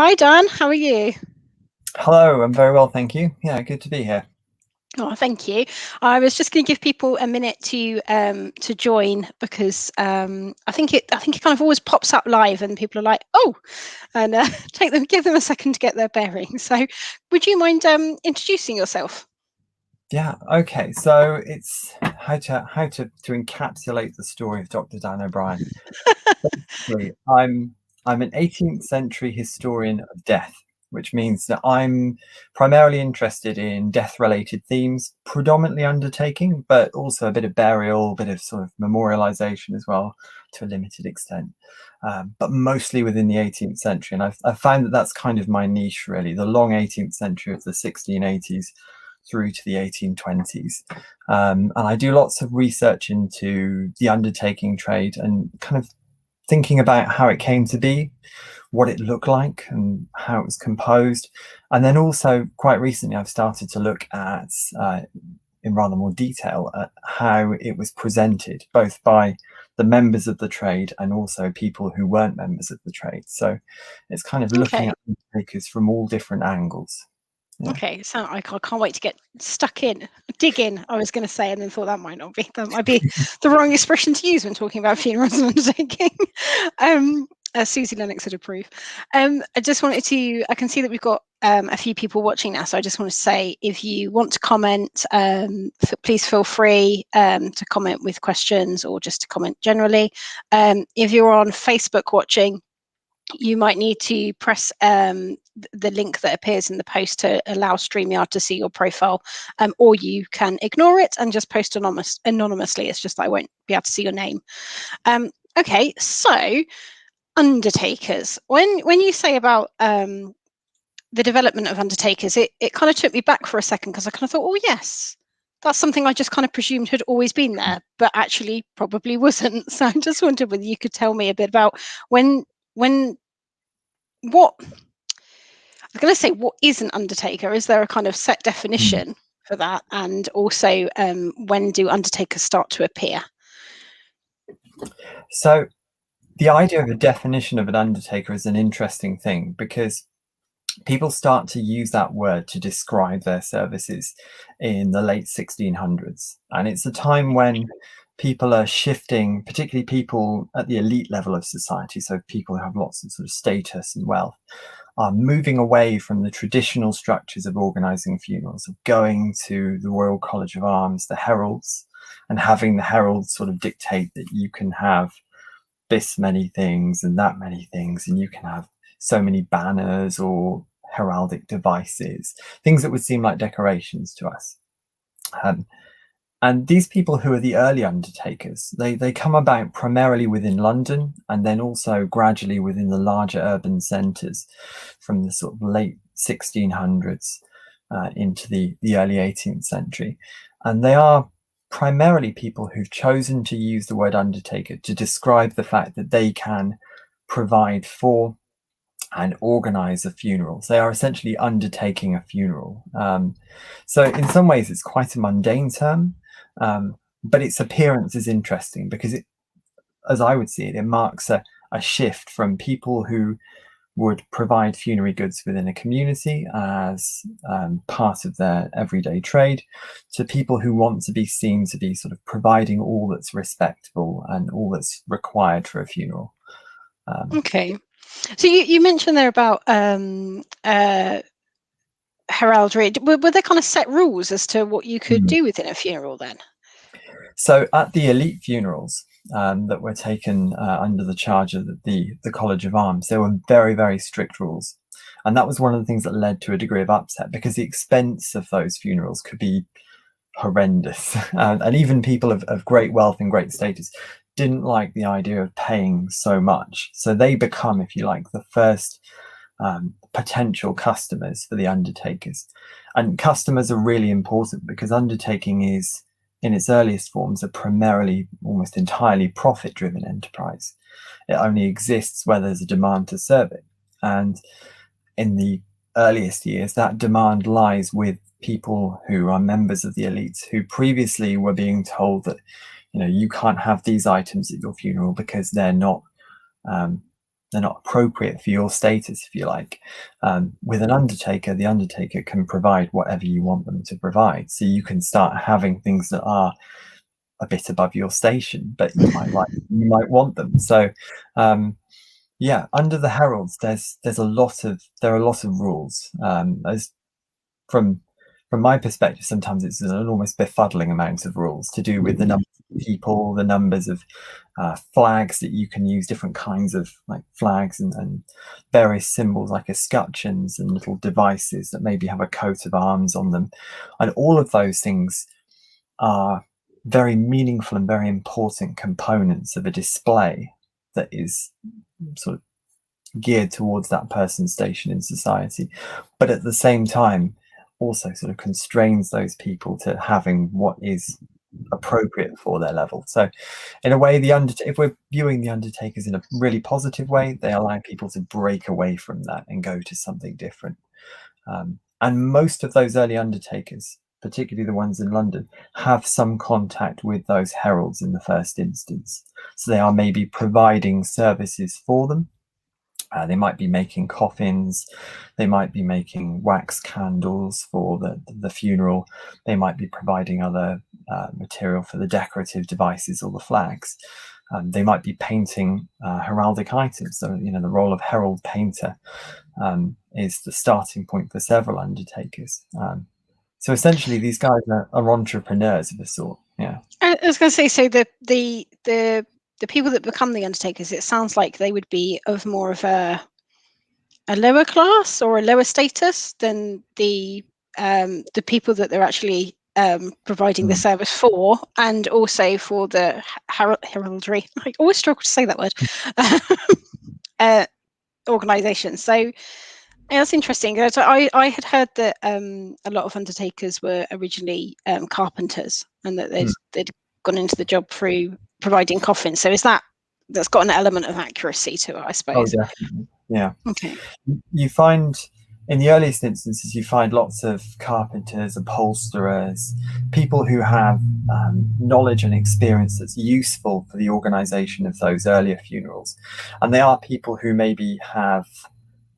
Hi, Dan. How are you? Hello, I'm very well, thank you. Yeah, good to be here. Oh, thank you. I was just going to give people a minute to join because I think it kind of always pops up live and people are like, oh, and give them a second to get their bearings. So, would you mind introducing yourself? Yeah, okay. So it's how to encapsulate the story of Dr. Dan O'Brien. Basically, I'm an 18th century historian of death, which means that I'm primarily interested in death-related themes, predominantly undertaking, but also a bit of burial, a bit of sort of memorialization as well, to a limited extent, but mostly within the 18th century. And I've found that that's kind of my niche, really, the long 18th century of the 1680s through to the 1820s. And I do lots of research into the undertaking trade and kind of thinking about how it came to be, what it looked like, and how it was composed. And then also, quite recently, I've started to look at, in rather more detail, at how it was presented, both by the members of the trade and also people who weren't members of the trade. So it's kind of looking Okay. at undertakers from all different angles. Yeah. Okay, so I can't wait to get stuck in, dig in. I was going to say, and then thought that might be the wrong expression to use when talking about funerals and undertaking. Susie Lennox would approve. I just wanted to. I can see that we've got a few people watching now, so I just want to say, if you want to comment, please feel free to comment with questions or just to comment generally. If you're on Facebook watching, you might need to press the link that appears in the post to allow StreamYard to see your profile, or you can ignore it and just post anonymously. It's just that I won't be able to see your name. Okay, so undertakers. When you say about the development of undertakers, it kind of took me back for a second because I kind of thought, oh yes, that's something I just kind of presumed had always been there, but actually probably wasn't. So I just wondered whether you could tell me a bit about when what I was going to say, what is an undertaker? Is there a kind of set Mm. definition for that? And also, when do undertakers start to appear? So the idea of a definition of an undertaker is an interesting thing because people start to use that word to describe their services in the late 1600s. And it's a time when people are shifting, particularly people at the elite level of society, so people who have lots of sort of status and wealth, are moving away from the traditional structures of organizing funerals, of going to the Royal College of Arms, the heralds, and having the heralds sort of dictate that you can have this many things and that many things, and you can have so many banners or heraldic devices, things that would seem like decorations to us. And these people who are the early undertakers, they come about primarily within London and then also gradually within the larger urban centres from the sort of late 1600s into the early 18th century. And they are primarily people who've chosen to use the word undertaker to describe the fact that they can provide for and organize a funeral. They are essentially undertaking a funeral. So in some ways, it's quite a mundane term, but its appearance is interesting because it, as I would see it, it marks a shift from people who would provide funerary goods within a community as part of their everyday trade to people who want to be seen to be sort of providing all that's respectable and all that's required for a funeral. Okay, so you mentioned there about heraldry. Were there kind of set rules as to what you could Mm. do within a funeral then? So at the elite funerals that were taken under the charge of the College of Arms, there were very, very strict rules. And that was one of the things that led to a degree of upset because the expense of those funerals could be horrendous. And even people of great wealth and great status didn't like the idea of paying so much. So they become, if you like, the first potential customers for the undertakers. And customers are really important because undertaking is, in its earliest forms, a primarily, almost entirely profit-driven enterprise. It only exists where there's a demand to serve it. And in the earliest years, that demand lies with people who are members of the elites who previously were being told that, you can't have these items at your funeral because they're not appropriate for your status, if you like. With an undertaker, the undertaker can provide whatever you want them to provide. So you can start having things that are a bit above your station, but you might want them. So yeah, under the heralds, there are a lot of rules. As from my perspective, sometimes it's an almost befuddling amount of rules to do with the numbers of people, the numbers of flags that you can use, different kinds of like flags and various symbols like escutcheons and little devices that maybe have a coat of arms on them, and all of those things are very meaningful and very important components of a display that is sort of geared towards that person's station in society, but at the same time also sort of constrains those people to having what is appropriate for their level. So in a way, if we're viewing the undertakers in a really positive way, they allow people to break away from that and go to something different. And most of those early undertakers, particularly the ones in London, have some contact with those heralds in the first instance. So they are maybe providing services for them. They might be making coffins, they might be making wax candles for the funeral, they might be providing other material for the decorative devices or the flags. They might be painting heraldic items. So, the role of herald painter is the starting point for several undertakers. So essentially, these guys are entrepreneurs of a sort. Yeah. I was going to say, so the people that become the undertakers, it sounds like they would be of more of a lower class or a lower status than the people that they're actually providing the service for, and also for the heraldry. I always struggle to say that word. Organization. So yeah, that's interesting. So I had heard that a lot of undertakers were originally carpenters, and that they'd gone into the job through providing coffins. So that's got an element of accuracy to it, I suppose. Oh, definitely. Yeah. Okay. You find in the earliest instances, you find lots of carpenters, upholsterers, people who have knowledge and experience that's useful for the organization of those earlier funerals. And they are people who maybe have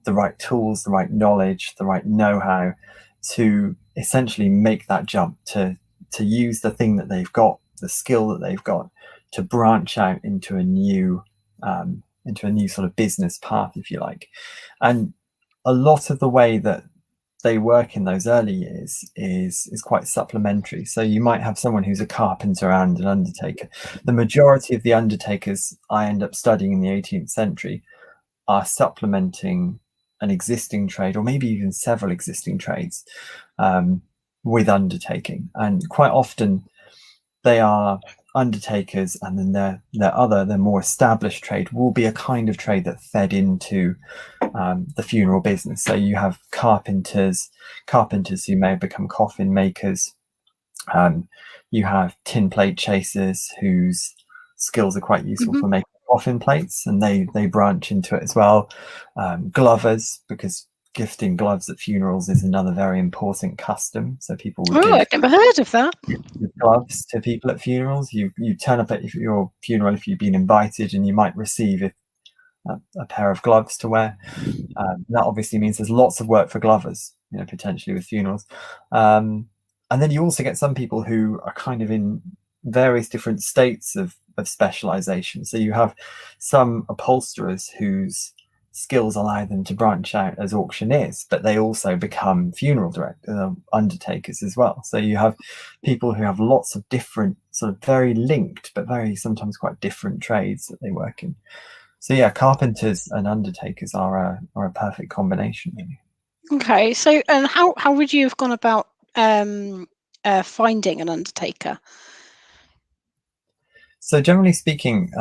the right tools, the right knowledge, the right know-how to essentially make that jump, to use the thing that they've got, the skill that they've got, to branch out into a new sort of business path, if you like. And a lot of the way that they work in those early years is quite supplementary. So you might have someone who's a carpenter and an undertaker. The majority of the undertakers I end up studying in the 18th century are supplementing an existing trade, or maybe even several existing trades, with undertaking. And quite often they are undertakers, and then their more established trade will be a kind of trade that fed into the funeral business. So you have carpenters who may become coffin makers. You have tin plate chasers whose skills are quite useful for making coffin plates, and they branch into it as well. Glovers, because gifting gloves at funerals is another very important custom. So people would I've never heard of that. gloves to people at funerals. You turn up at your funeral if you've been invited, and you might receive a pair of gloves to wear. That obviously means there's lots of work for glovers, potentially with funerals. And then you also get some people who are kind of in various different states of specialization. So you have some upholsterers whose skills allow them to branch out as auctioneers, but they also become funeral directors, undertakers as well. So you have people who have lots of different, sort of very linked, but very sometimes quite different trades that they work in. So yeah, carpenters and undertakers are a perfect combination, really. Okay, so and how would you have gone about finding an undertaker? So generally speaking,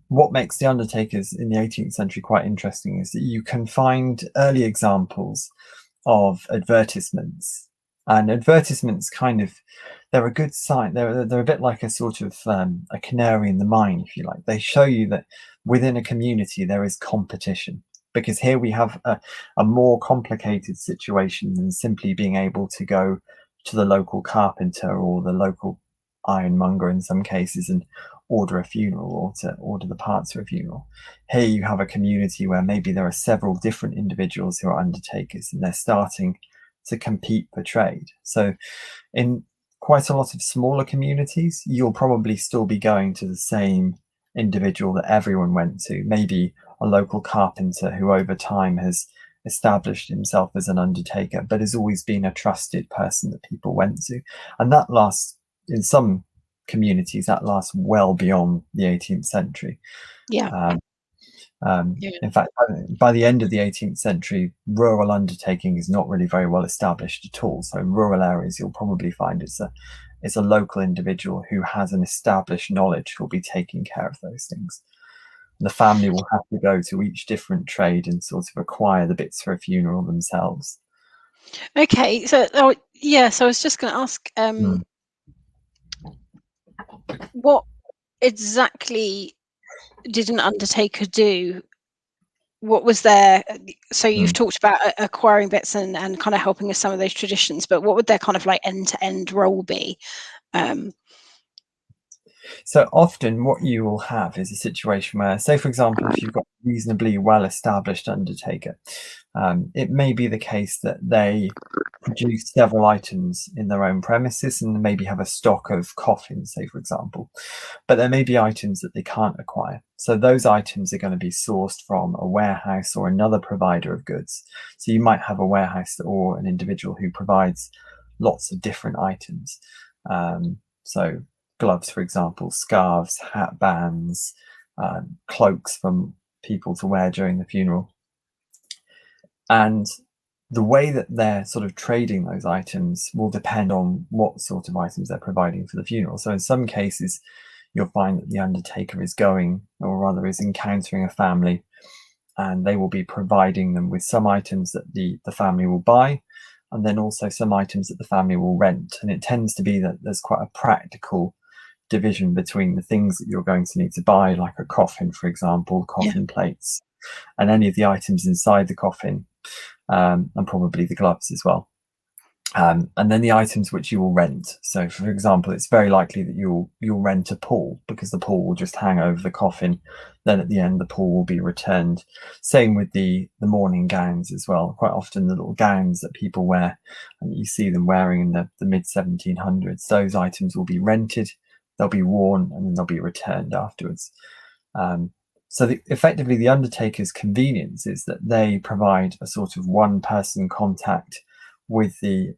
what makes the undertakers in the 18th century quite interesting is that you can find early examples of advertisements, and advertisements they're a good sign. They're a bit like a sort of a canary in the mine, if you like. They show you that within a community there is competition, because here we have a more complicated situation than simply being able to go to the local carpenter or the local ironmonger in some cases and order a funeral or to order the parts for a funeral. Here you have a community where maybe there are several different individuals who are undertakers, and they're starting to compete for trade. So in quite a lot of smaller communities, you'll probably still be going to the same individual that everyone went to, maybe a local carpenter who over time has established himself as an undertaker, but has always been a trusted person that people went to. And that lasts, in some communities, that lasts well beyond the 18th century. Yeah. In fact, by the end of the 18th century, rural undertaking is not really very well established at all. So in rural areas, you'll probably find it's a local individual who has an established knowledge who'll be taking care of those things. The family will have to go to each different trade and sort of acquire the bits for a funeral themselves. Okay, so so I was just going to ask, what exactly did an undertaker do? What was their, so you've talked about acquiring bits and kind of helping with some of those traditions, but what would their kind of like end-to-end role be? So often what you will have is a situation where, say, for example, if you've got a reasonably well-established undertaker, it may be the case that they produce several items in their own premises and maybe have a stock of coffins, say, for example. But there may be items that they can't acquire. So those items are going to be sourced from a warehouse or another provider of goods. So you might have a warehouse or an individual who provides lots of different items. So gloves, for example, scarves, hat bands, cloaks from people to wear during the funeral. And the way that they're sort of trading those items will depend on what sort of items they're providing for the funeral. So in some cases, you'll find that the undertaker is going, or rather is encountering a family, and they will be providing them with some items that the family will buy, and then also some items that the family will rent. And it tends to be that there's quite a practical division between the things that you're going to need to buy, like a coffin, for example, coffin plates, and any of the items inside the coffin, and probably the gloves as well. And then the items which you will rent. So, for example, it's very likely that you'll rent a pall, because the pall will just hang over the coffin. Then at the end, the pall will be returned. Same with the mourning gowns as well. Quite often, the little gowns that people wear, and you see them wearing in the mid 1700s, those items will be rented, they'll be worn, and then they'll be returned afterwards. So effectively, the undertaker's convenience is that they provide a sort of one-person contact with the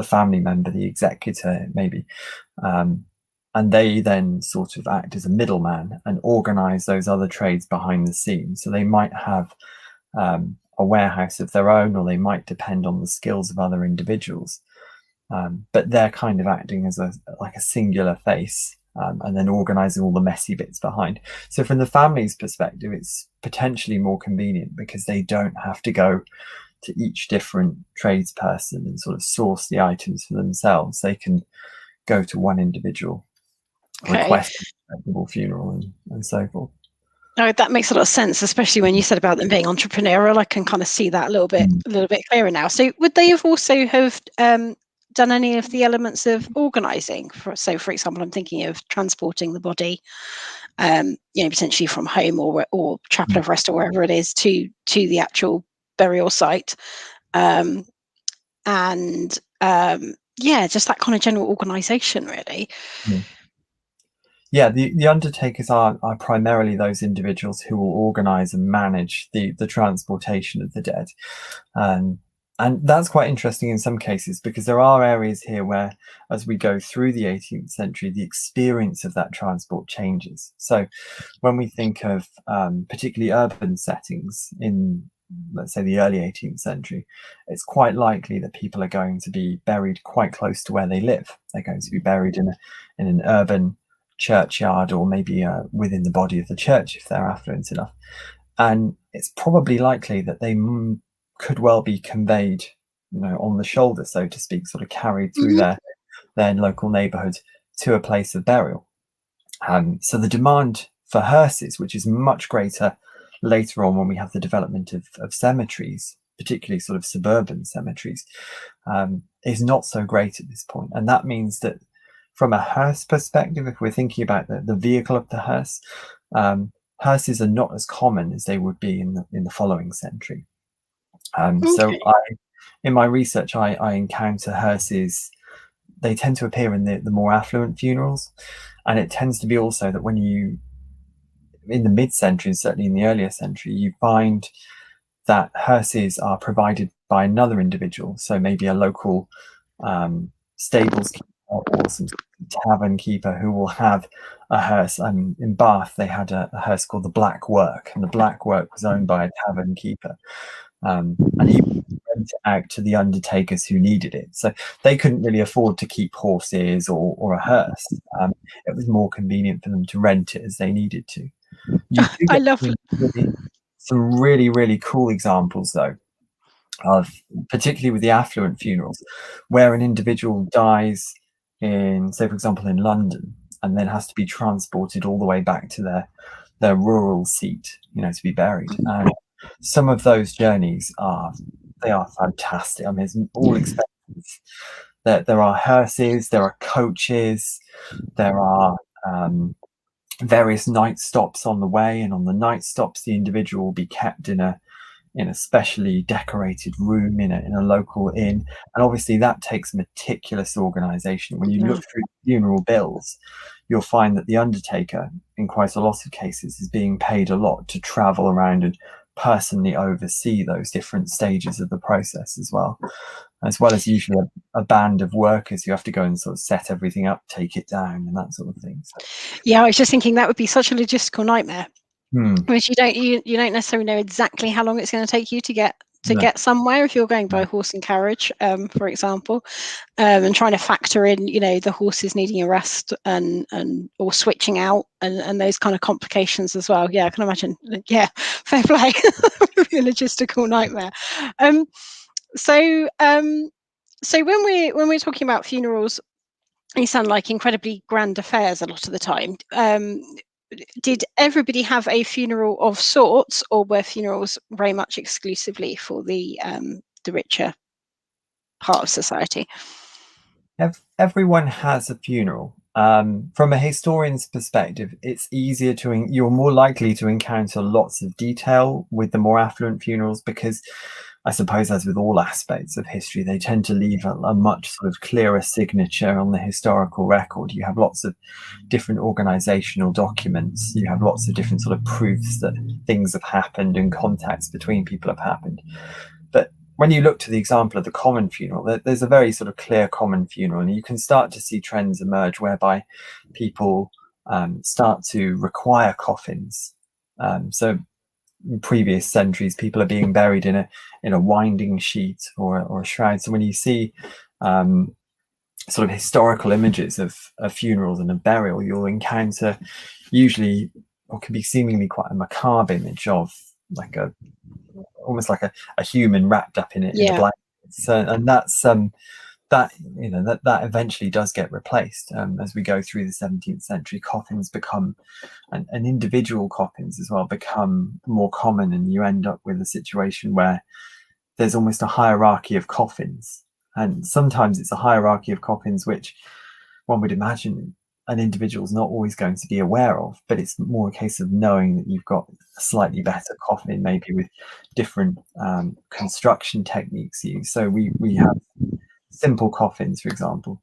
family member, the executor, maybe, and they then sort of act as a middleman and organize those other trades behind the scenes. So they might have a warehouse of their own, or they might depend on the skills of other individuals, but they're kind of acting as a singular face. And then organizing all the messy bits behind. So from the family's perspective, it's potentially more convenient because they don't have to go to each different tradesperson and sort of source the items for themselves. They can go to one individual, request a respectable funeral, and so forth. No, that makes a lot of sense, especially when you said about them being entrepreneurial. I can kind of see that a little bit clearer now. So would they have also have done any of the elements of organizing? So for example, I'm thinking of transporting the body, potentially from home or chapel of rest or wherever it is to the actual burial site, and just that kind of general organization, really. Yeah, the undertakers are primarily those individuals who will organize and manage the transportation of the dead. And that's quite interesting in some cases, because there are areas here where, as we go through the 18th century, the experience of that transport changes. So when we think of particularly urban settings in, let's say, the early 18th century, it's quite likely that people are going to be buried quite close to where they live. They're going to be buried in an urban churchyard, or maybe within the body of the church if they're affluent enough. And it's probably likely that they could well be conveyed, on the shoulder, so to speak, sort of carried through their local neighborhood to a place of burial. So the demand for hearses, which is much greater later on when we have the development of cemeteries, particularly sort of suburban cemeteries, is not so great at this point. And that means that from a hearse perspective, if we're thinking about the vehicle of the hearse, hearses are not as common as they would be in the following century. So in my research, I encounter hearses. They tend to appear in the more affluent funerals, and it tends to be also that when you, in the mid-century, certainly in the earlier century, you find that hearses are provided by another individual. So maybe a local stables keeper or some tavern keeper who will have a hearse. In Bath, they had a hearse called the Black Work, and the Black Work was owned by a tavern keeper. And he rent it out to the undertakers who needed it. So they couldn't really afford to keep horses or a hearse. It was more convenient for them to rent it as they needed to. You do I get love some really, really cool examples, though, of particularly with the affluent funerals, where an individual dies in, say, for example, in London, and then has to be transported all the way back to their rural seat, to be buried. And some of those journeys are fantastic. I mean, it's all expenses. There are hearses, there are coaches, there are various night stops on the way, and on the night stops, the individual will be kept in a specially decorated room in a local inn, and obviously that takes meticulous organization. When you look through funeral bills, you'll find that the undertaker, in quite a lot of cases, is being paid a lot to travel around and personally oversee those different stages of the process, as well as usually a band of workers who have to go and sort of set everything up, take it down, and that sort of thing. So, yeah, I was just thinking that would be such a logistical nightmare. Which you don't necessarily know exactly how long it's going to take you to get somewhere if you're going by horse and carriage, for example, and trying to factor in the horses needing a rest and or switching out and those kind of complications as well. Yeah, I can imagine. Yeah, fair play. A logistical nightmare. So when we're talking about funerals, they sound like incredibly grand affairs a lot of the time. Did everybody have a funeral of sorts, or were funerals very much exclusively for the richer part of society? Everyone has a funeral. From a historian's perspective, it's easier you're more likely to encounter lots of detail with the more affluent funerals, because I suppose, as with all aspects of history, they tend to leave a much sort of clearer signature on the historical record. You have lots of different organizational documents. You have lots of different sort of proofs that things have happened and contacts between people have happened. But when you look to the example of the common funeral, there's a very sort of clear common funeral, and you can start to see trends emerge whereby people start to require coffins. So in previous centuries, people are being buried in a winding sheet or a shroud. So when you see sort of historical images of funerals and a burial, you'll encounter usually what can be seemingly quite a macabre image of almost like a human wrapped up in a blanket. So, and that's that eventually does get replaced as we go through the 17th century. Coffins become, and individual coffins as well, become more common, and you end up with a situation where there's almost a hierarchy of coffins, and sometimes it's a hierarchy of coffins which one would imagine an individual's not always going to be aware of, but it's more a case of knowing that you've got a slightly better coffin, maybe with different construction techniques used. So we have simple coffins, for example,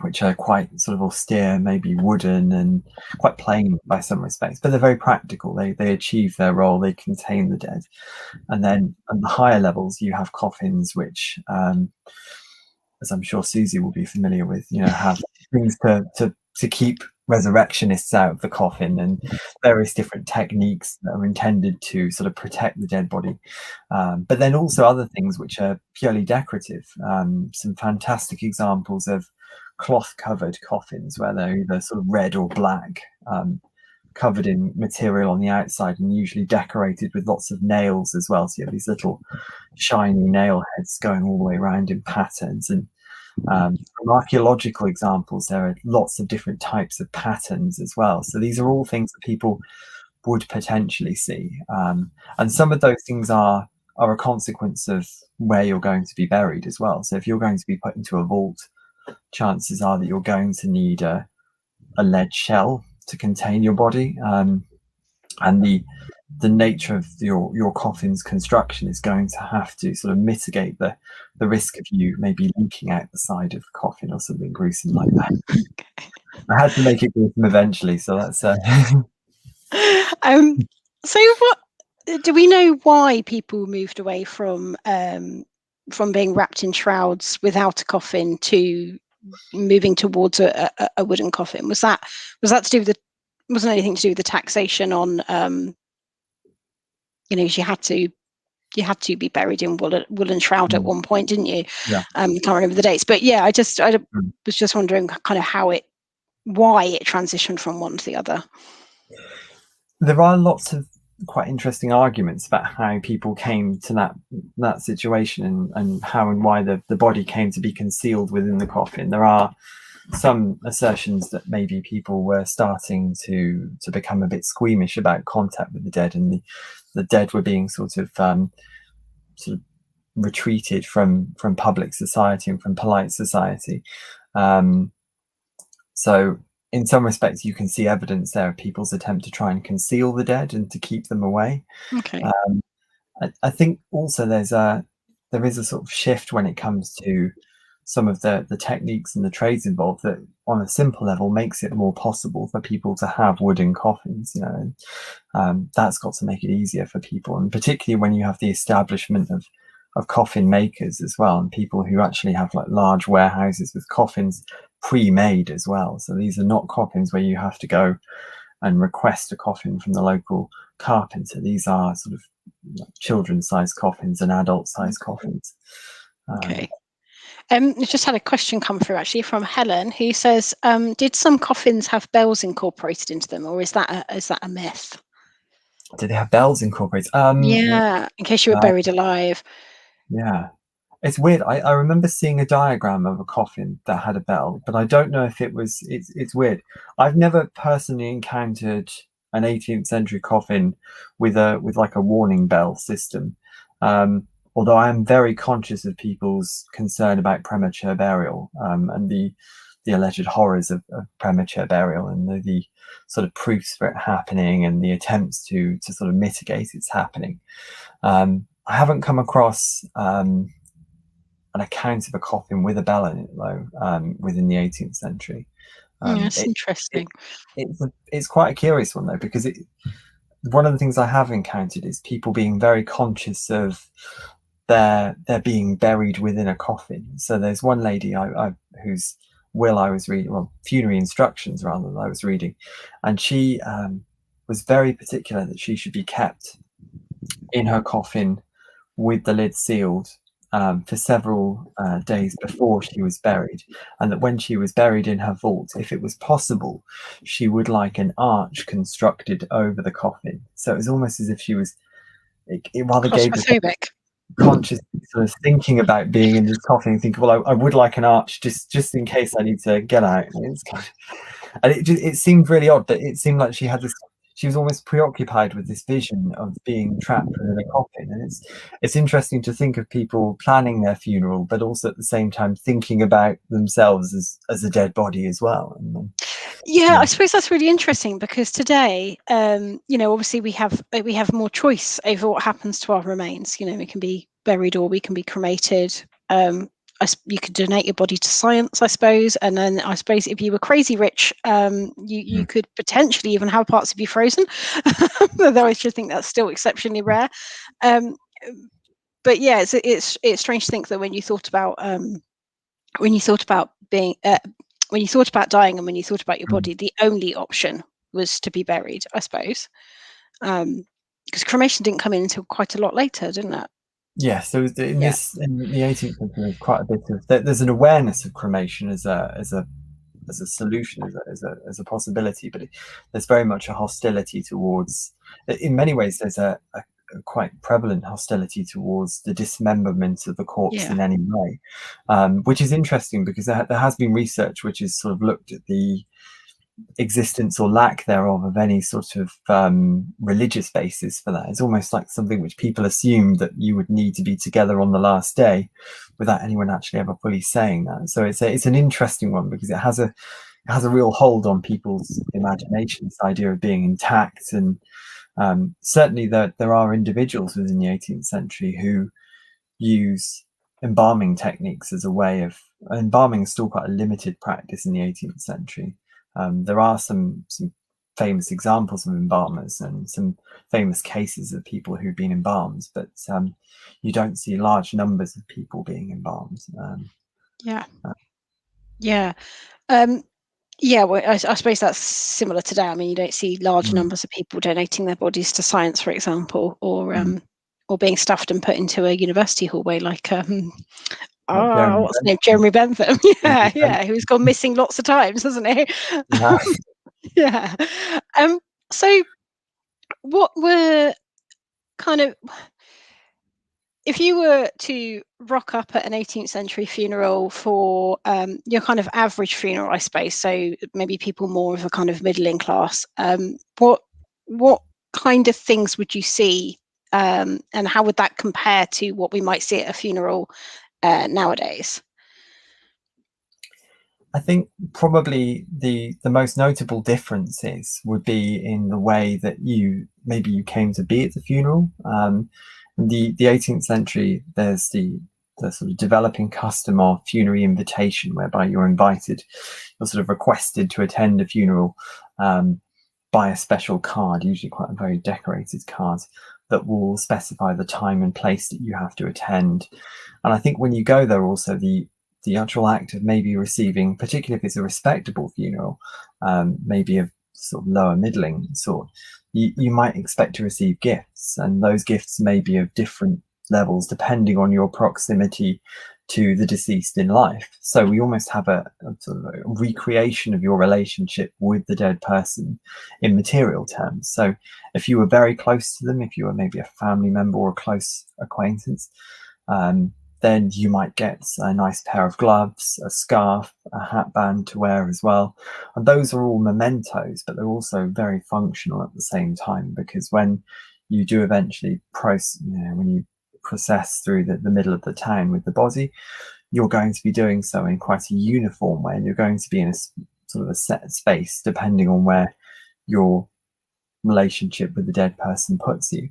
which are quite sort of austere, maybe wooden and quite plain by some respects, but they're very practical. They achieve their role, they contain the dead. And then at the higher levels, you have coffins which, as I'm sure Susie will be familiar with, have things to keep resurrectionists out of the coffin, and various different techniques that are intended to sort of protect the dead body. But then also other things which are purely decorative. Some fantastic examples of cloth-covered coffins where they're either sort of red or black, covered in material on the outside and usually decorated with lots of nails as well. So you have these little shiny nail heads going all the way around in patterns. And from archaeological examples, there are lots of different types of patterns as well. So these are all things that people would potentially see. And some of those things are a consequence of where you're going to be buried as well. So if you're going to be put into a vault chances are that you're going to need a lead shell to contain your body, and the nature of your coffin's construction is going to have to sort of mitigate the risk of you maybe leaking out the side of the coffin or something gruesome like that. I had to make it gruesome eventually, so that's So what do we know why people moved away from being wrapped in shrouds without a coffin to moving towards a wooden coffin? Was that to do with the, wasn't anything to do with the taxation on you had to be buried in woolen shroud at one point, didn't you? Yeah. I can't remember the dates, but yeah, I was just wondering kind of why it transitioned from one to the other. There are lots of quite interesting arguments about how people came to that situation, and how and why the body came to be concealed within the coffin. There are some assertions that maybe people were starting to become a bit squeamish about contact with the dead, and the dead were being sort of retreated from public society and from polite society. So in some respects, you can see evidence there of people's attempt to try and conceal the dead and to keep them away. Okay. I think also there is a sort of shift when it comes to some of the techniques and the trades involved that, on a simple level, makes it more possible for people to have wooden coffins. That's got to make it easier for people, and particularly when you have the establishment of coffin makers as well, and people who actually have like large warehouses with coffins pre-made as well. So these are not coffins where you have to go and request a coffin from the local carpenter. These are sort of children's sized coffins and adult sized coffins. Okay. I just had a question come through actually from Helen, who says, did some coffins have bells incorporated into them, or is that a myth? Did they have bells incorporated? Yeah, in case you were buried alive. Yeah. It's weird. I remember seeing a diagram of a coffin that had a bell, but I don't know if it's weird. I've never personally encountered an 18th century coffin with like a warning bell system. Although I am very conscious of people's concern about premature burial, and the alleged horrors of premature burial, and the sort of proofs for it happening, and the attempts to sort of mitigate its happening. I haven't come across an account of a coffin with a bell in it, though, within the 18th century. That's interesting. It's quite a curious one, though, because one of the things I have encountered is people being very conscious of their being buried within a coffin. So there's one lady whose will I was reading, well, funerary instructions rather, than I was reading, and she was very particular that she should be kept in her coffin with the lid sealed for several days before she was buried, and that when she was buried in her vault, if it was possible, she would like an arch constructed over the coffin. So it was almost as if she was, it rather gave us conscious sort of thinking about being in this coffin, and think, well, I would like an arch just in case I need to get out. And it seemed really odd, but it seemed like she was almost preoccupied with this vision of being trapped within a coffin. And it's interesting to think of people planning their funeral, but also at the same time thinking about themselves as a dead body as well. I suppose that's really interesting, because today, obviously we have more choice over what happens to our remains. We can be buried or we can be cremated. You could donate your body to science, I suppose, and then I suppose if you were crazy rich, you could potentially even have parts of you frozen. Though I should think that's still exceptionally rare. But yeah, it's strange to think that when you thought about being when you thought about dying, and when you thought about your body, the only option was to be buried, I suppose, because cremation didn't come in until quite a lot later, didn't it? Yeah, so in the 18th century, there's quite a bit of there's an awareness of cremation as a solution, as a possibility, but there's very much a hostility towards. In many ways, there's a quite prevalent hostility towards the dismemberment of the corpse in any way, which is interesting, because there has been research which has sort of looked at the existence or lack thereof of any sort of religious basis for that. It's almost like something which people assume that you would need to be together on the last day, without anyone actually ever fully saying that. So it's an interesting one, because it has a real hold on people's imagination, this idea of being intact. And certainly there are individuals within the 18th century who use embalming techniques as a way of, embalming is still quite a limited practice in the 18th century. There are some famous examples of embalmers and some famous cases of people who've been embalmed, but you don't see large numbers of people being embalmed. Yeah. Well, I suppose that's similar today. I mean, you don't see large numbers of people donating their bodies to science, for example, or being stuffed and put into a university hallway like what's his name? Jeremy Bentham. Yeah, who's gone missing lots of times, hasn't he? Yeah. Yeah. So what were kind of, if you were to rock up at an 18th century funeral for your kind of average funeral, I suppose, so maybe people more of a kind of middling class, what kind of things would you see, and how would that compare to what we might see at a funeral nowadays? I think probably the most notable differences would be in the way that you came to be at the funeral. The 18th century, there's the sort of developing custom of funerary invitation, whereby you're sort of requested to attend a funeral by a special card, usually quite a very decorated card, that will specify the time and place that you have to attend. And I think when you go there, also the actual act of maybe receiving, particularly if it's a respectable funeral, maybe of sort of lower middling sort, you might expect to receive gifts, and those gifts may be of different levels depending on your proximity to the deceased in life. So we almost have a sort of a recreation of your relationship with the dead person in material terms. So if you were very close to them, if you were maybe a family member or a close acquaintance, then you might get a nice pair of gloves, a scarf, a hatband to wear as well. And those are all mementos, but they're also very functional at the same time, because when you do eventually when you process through the middle of the town with the body, you're going to be doing so in quite a uniform way, and you're going to be in a sort of a set space depending on where your relationship with the dead person puts you.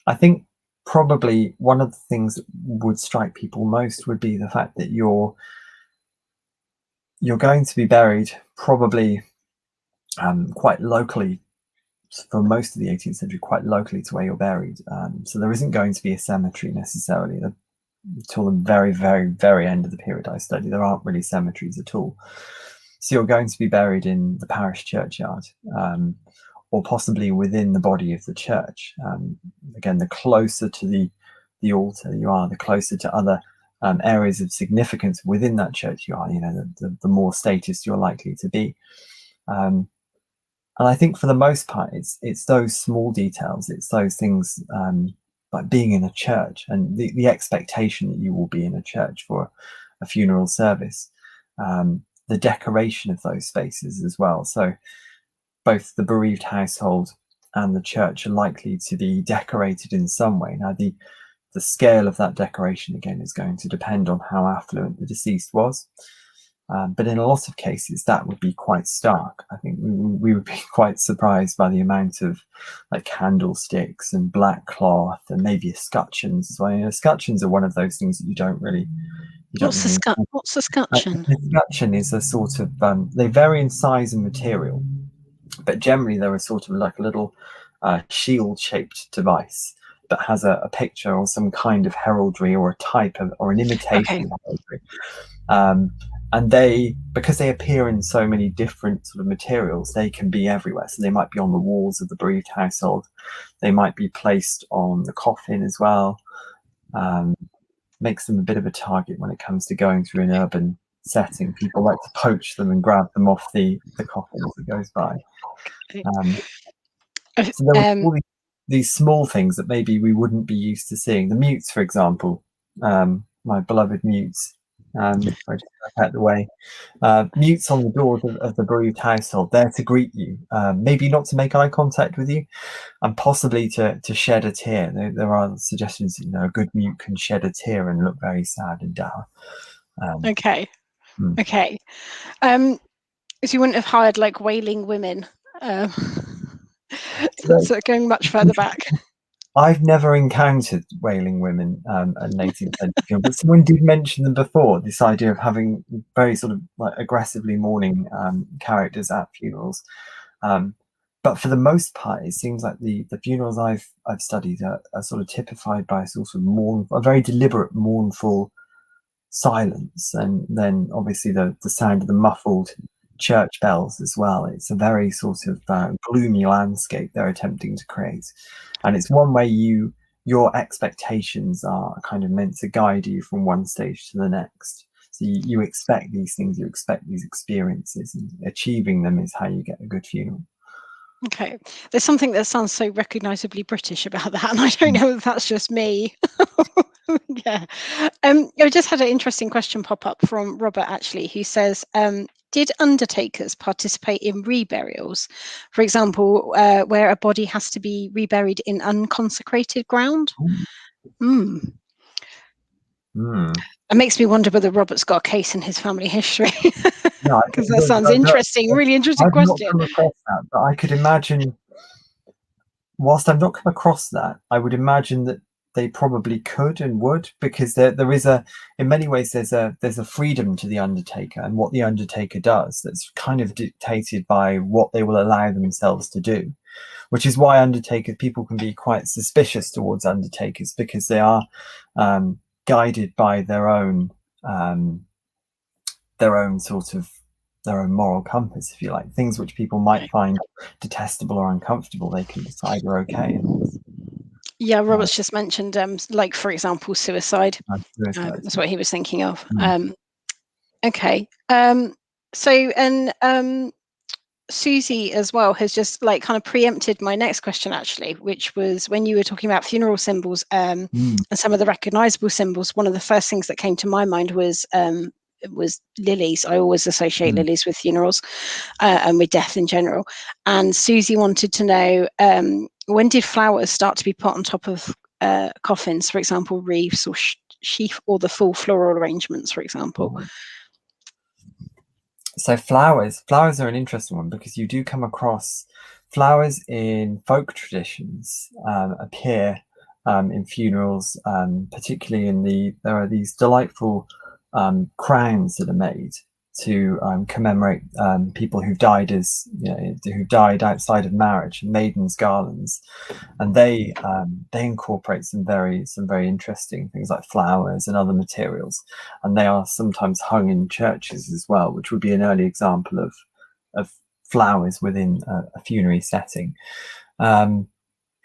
I think probably one of the things that would strike people most would be the fact that you're going to be buried probably quite locally, for most of the 18th century, quite locally to where you're buried. So there isn't going to be a cemetery necessarily. Until the very, very, very end of the period I study, there aren't really cemeteries at all. So you're going to be buried in the parish churchyard, or possibly within the body of the church. Again, the closer to the altar you are, the closer to other areas of significance within that church you are, the more status you're likely to be. And I think for the most part, it's those small details, it's those things like being in a church and the expectation that you will be in a church for a funeral service, the decoration of those spaces as well. So both the bereaved household and the church are likely to be decorated in some way. Now, the scale of that decoration, again, is going to depend on how affluent the deceased was. But in a lot of cases, that would be quite stark. I think we would be quite surprised by the amount of like candlesticks and black cloth and maybe escutcheons as well. Escutcheons are one of those things that you don't really. What's the scutcheon? The escutcheon is a sort of they vary in size and material, but generally they're a sort of like a little shield-shaped device that has a picture or some kind of heraldry or a type of or an imitation of heraldry. And because they appear in so many different sort of materials, they can be everywhere. So they might be on the walls of the bereaved household. They might be placed on the coffin as well. Makes them a bit of a target when it comes to going through an urban setting. People like to poach them and grab them off the coffin as it goes by. So there are all these small things that maybe we wouldn't be used to seeing. The mutes, for example, my beloved mutes. I just look out the way. Mutes on the doors of the bereaved household, there to greet you, maybe not to make eye contact with you, and possibly to shed a tear. There are suggestions that, a good mute can shed a tear and look very sad and dour. Okay. Okay. So you wouldn't have hired like wailing women. So going much further back. I've never encountered wailing women at an 18th century film, but someone did mention them before, this idea of having very sort of like aggressively mourning characters at funerals. But for the most part, it seems like the funerals I've studied are sort of typified by a sort of a very deliberate, mournful silence, and then obviously the sound of the muffled church bells as well. It's a very sort of gloomy landscape they're attempting to create, and it's one way your expectations are kind of meant to guide you from one stage to the next. So you expect these things, you expect these experiences, and achieving them is how you get a good funeral. Okay, there's something that sounds so recognizably British about that, and I don't know if that's just me. Yeah. I just had an interesting question pop up from Robert, actually, who says, did undertakers participate in reburials? For example, where a body has to be reburied in unconsecrated ground? It makes me wonder whether Robert's got a case in his family history. No, because that sounds interesting. Really interesting question. I've not come across that, but I could imagine, whilst I've not come across that, I would imagine that they probably could and would, because there is in many ways there's a freedom to the undertaker and what the undertaker does that's kind of dictated by what they will allow themselves to do, which is why people can be quite suspicious towards undertakers, because they are guided by their own moral compass, if you like. Things which people might find detestable or uncomfortable, they can decide are okay. Yeah, Robert's just mentioned, like, for example, suicide. That's what he was thinking of. Okay. Susie as well has just like kind of preempted my next question, actually, which was when you were talking about funeral symbols and some of the recognizable symbols. One of the first things that came to my mind was lilies. I always associate lilies with funerals and with death in general. And Susie wanted to know, when did flowers start to be put on top of coffins, for example, wreaths or sheaf, or the full floral arrangements, for example? So flowers are an interesting one, because you do come across flowers in folk traditions appear in funerals, particularly there are these delightful crowns that are made to commemorate people who've died who died outside of marriage, maidens' garlands, and they incorporate some very interesting things like flowers and other materials, and they are sometimes hung in churches as well, which would be an early example of flowers within a funerary setting.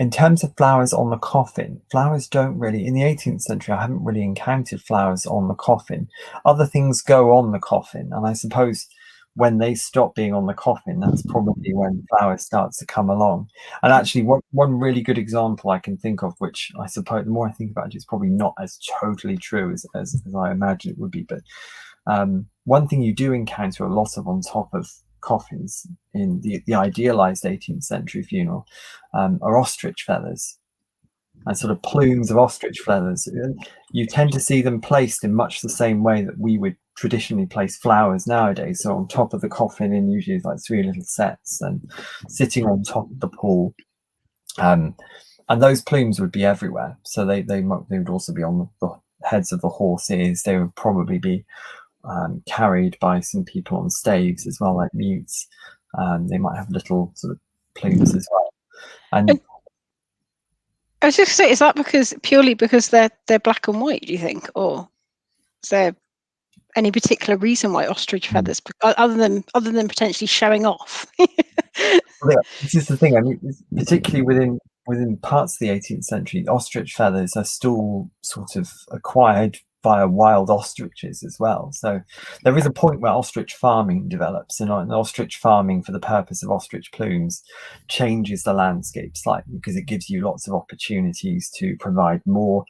In terms of flowers on the coffin, flowers don't really, in the 18th century, I haven't really encountered flowers on the coffin. Other things go on the coffin, and I suppose when they stop being on the coffin, that's probably when flowers start to come along. And actually, one really good example I can think of, which I suppose the more I think about it, it's probably not as totally true as I imagine it would be, but one thing you do encounter a lot of on top of coffins in the idealized 18th century funeral are ostrich feathers, and sort of plumes of ostrich feathers. You tend to see them placed in much the same way that we would traditionally place flowers nowadays, so on top of the coffin in usually like 3 little sets and sitting on top of the pall, and those plumes would be everywhere. So they would also be on the heads of the horses. They would probably be carried by some people on staves as well, like mutes. They might have little sort of plumes as well. And I was just going to say, is that purely because they're black and white, do you think, or is there any particular reason why ostrich feathers, other than potentially showing off? Well, this is the thing. I mean, particularly within parts of the 18th century, ostrich feathers are still sort of acquired via wild ostriches as well. So there is a point where ostrich farming develops, and ostrich farming for the purpose of ostrich plumes changes the landscape slightly, because it gives you lots of opportunities to provide more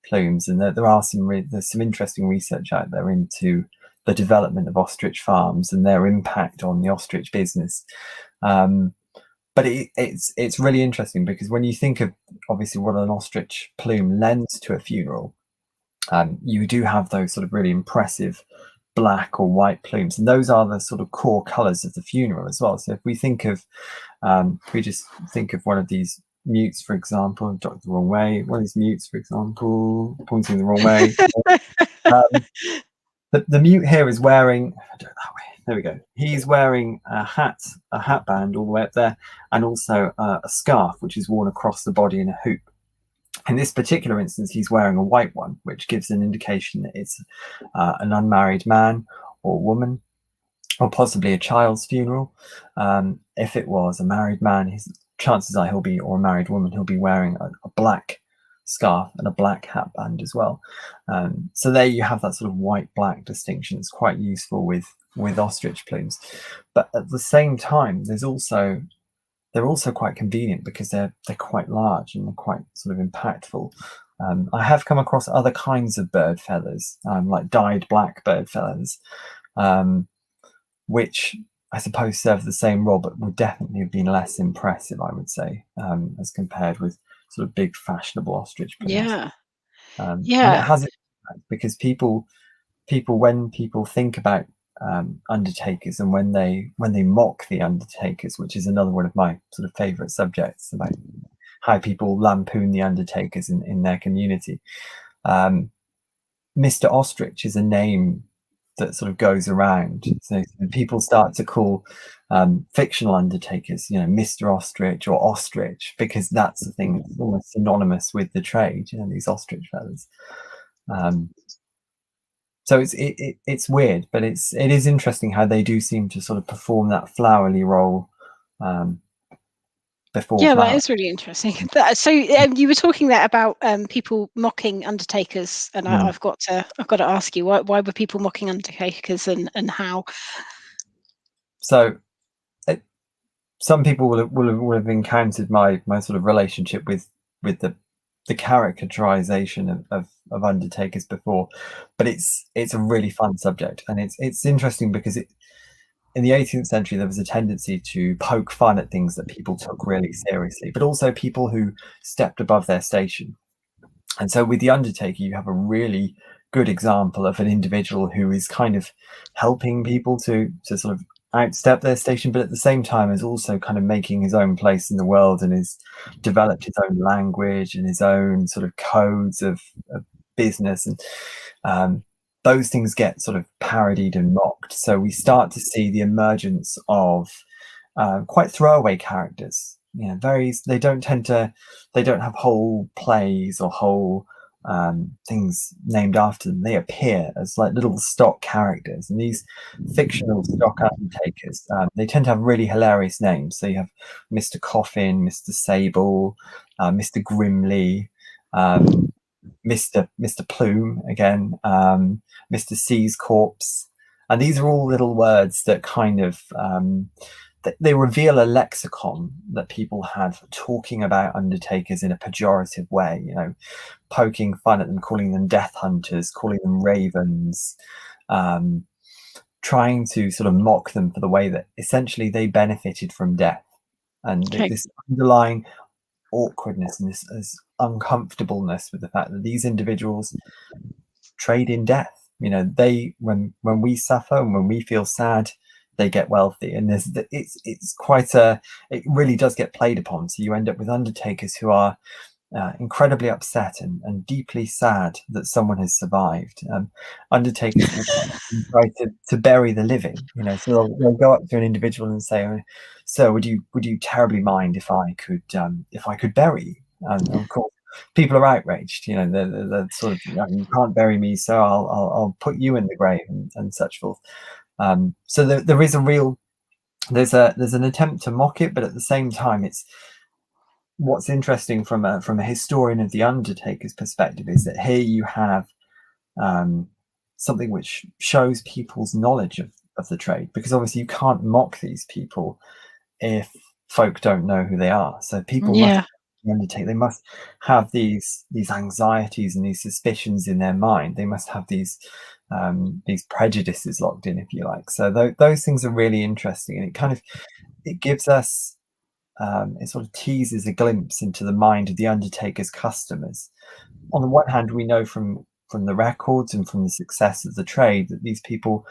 plumes, and there are there's some interesting research out there into the development of ostrich farms and their impact on the ostrich business. But it's really interesting because when you think of obviously what an ostrich plume lends to a funeral, you do have those sort of really impressive black or white plumes, and those are the sort of core colors of the funeral as well. So if we think of if we just think of one of these mutes, for example, the wrong way, one of these mutes, for example, pointing the wrong way. The mute here is wearing, I do it that way, there we go, he's wearing a hat band all the way up there, and also a scarf which is worn across the body in a hoop. In this particular instance, he's wearing a white one, which gives an indication that it's an unmarried man or woman, or possibly a child's funeral. If it was a married man, his chances are or a married woman, he'll be wearing a black scarf and a black hat band as well. So there you have that sort of white-black distinction. It's quite useful with ostrich plumes. But at the same time, they're also quite convenient because they're quite large and they're quite sort of impactful. I have come across other kinds of bird feathers, like dyed black bird feathers, which I suppose serve the same role, but would definitely have been less impressive, I would say, as compared with sort of big fashionable ostrich plumes. Yeah. And it has it because people when people think about undertakers, and when they mock the undertakers, which is another one of my sort of favorite subjects, about how people lampoon the undertakers in their community. Mr. Ostrich is a name that sort of goes around. So people start to call fictional undertakers, Mr. Ostrich or Ostrich, because that's the thing that's almost synonymous with the trade, these ostrich feathers. So it's weird, but it is interesting how they do seem to sort of perform that flowery role before. Yeah, that is really interesting. So you were talking there about people mocking undertakers, and I've got to ask you, why were people mocking undertakers, and how? So some people will have encountered my sort of relationship with the characterization of undertakers before, but it's a really fun subject, and it's interesting because in the 18th century there was a tendency to poke fun at things that people took really seriously, but also people who stepped above their station. And so with the undertaker, you have a really good example of an individual who is kind of helping people to sort of outstep their station, but at the same time is also kind of making his own place in the world, and has developed his own language and his own sort of codes of business, and those things get sort of parodied and mocked. So we start to see the emergence of quite throwaway characters. They don't have whole plays or whole things named after them. They appear as like little stock characters, and these fictional stock undertakers, they tend to have really hilarious names. So you have Mr. Coffin, Mr. Sable, Mr. Grimley, Mr. Plume again, Mr. C's Corpse, and these are all little words that kind of they reveal a lexicon that people had for talking about undertakers in a pejorative way, poking fun at them, calling them death hunters, calling them ravens, trying to sort of mock them for the way that essentially they benefited from death, and this underlying awkwardness and this uncomfortableness with the fact that these individuals trade in death. They when we suffer and when we feel sad, they get wealthy, and it's quite it really does get played upon. So you end up with undertakers who are incredibly upset and deeply sad that someone has survived. Undertakers try to bury the living, so they'll go up to an individual and say, "Sir, would you terribly mind if I could bury you?" And of course, people are outraged. They're sort of, "You can't bury me, so I'll put you in the grave," and such forth. So there is there's an attempt to mock it, but at the same time, it's what's interesting from a historian of the undertaker's perspective is that here you have something which shows people's knowledge of the trade, because obviously you can't mock these people if folk don't know who they are. So people the undertaker, they must have these anxieties and these suspicions in their mind. They must have these prejudices locked in, if you like. So those things are really interesting, and it gives us, it sort of teases a glimpse into the mind of the undertaker's customers. On the one hand, we know from the records and from the success of the trade that these people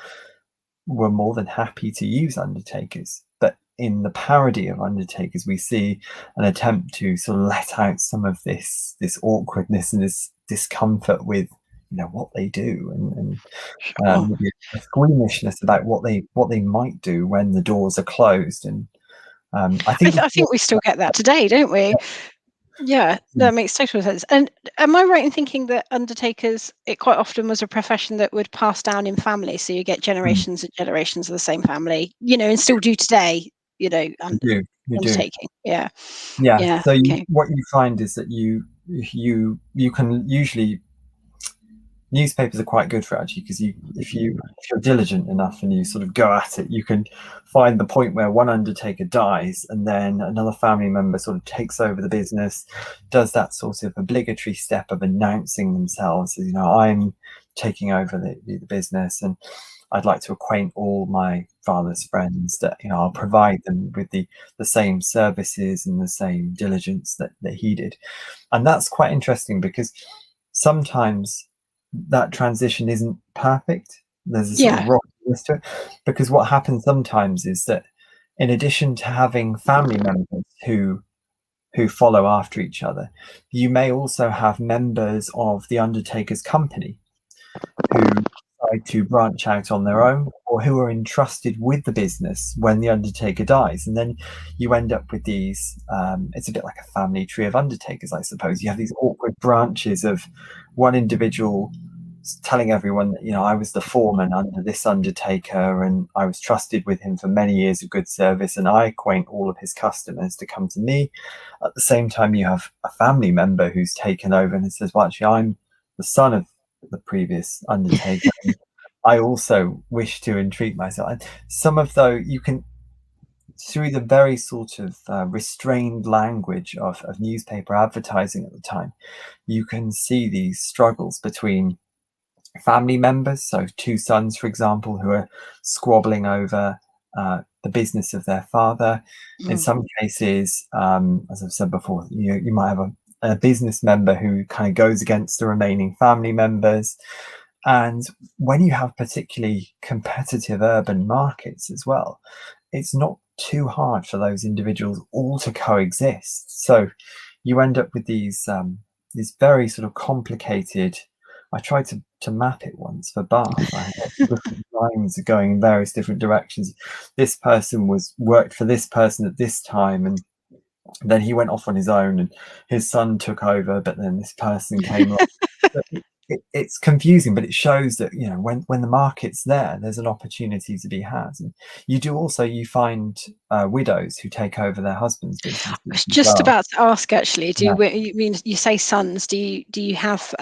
were more than happy to use undertakers. But in the parody of undertakers, we see an attempt to sort of let out some of this awkwardness and this discomfort with, you know, what they do, and maybe a squeamishness about what they might do when the doors are closed. And I think I think we still get that today, don't we? Yeah, that makes total sense. And am I right in thinking that undertakers, it quite often was a profession that would pass down in family, so you get generations and generations of the same family, you know, and still do today, you know, you do. undertaking. Yeah. Yeah. Yeah. So Okay. what you find is that you can usually, newspapers are quite good for actually, because if you're diligent enough and you sort of go at it, you can find the point where one undertaker dies and then another family member sort of takes over the business, does that sort of obligatory step of announcing themselves, you know, I'm taking over the business, and I'd like to acquaint all my father's friends that, you know, I'll provide them with the same services and the same diligence that he did. And that's quite interesting, because sometimes that transition isn't perfect. There's a sort of Yeah. rockiness to it, because what happens sometimes is that, in addition to having family members who follow after each other, you may also have members of the undertaker's company who decide to branch out on their own, or who are entrusted with the business when the undertaker dies. And then you end up with these, it's a bit like a family tree of undertakers, I suppose. You have these awkward branches of one individual telling everyone that, you know, I was the foreman under this undertaker and I was trusted with him for many years of good service, and I acquaint all of his customers to come to me. At the same time, you have a family member who's taken over and says, well, actually, I'm the son of the previous undertaker. I also wish to entreat myself. And some of those, you can, through the very sort of restrained language of newspaper advertising at the time, you can see these struggles between family members. So two sons, for example, who are squabbling over the business of their father. In some cases, as I've said before, you might have a business member who kind of goes against the remaining family members. And when you have particularly competitive urban markets as well, it's not too hard for those individuals all to coexist. So you end up with these very sort of complicated. I tried to map it once for Bath. I had different lines going in various different directions. This person worked for this person at this time, and then he went off on his own, and his son took over. But then this person came along. It's confusing, but it shows that, you know, when the market's there, there's an opportunity to be had. And you find widows who take over their husband's business. I was just about to ask, actually, Yeah. you mean, you say sons, do you have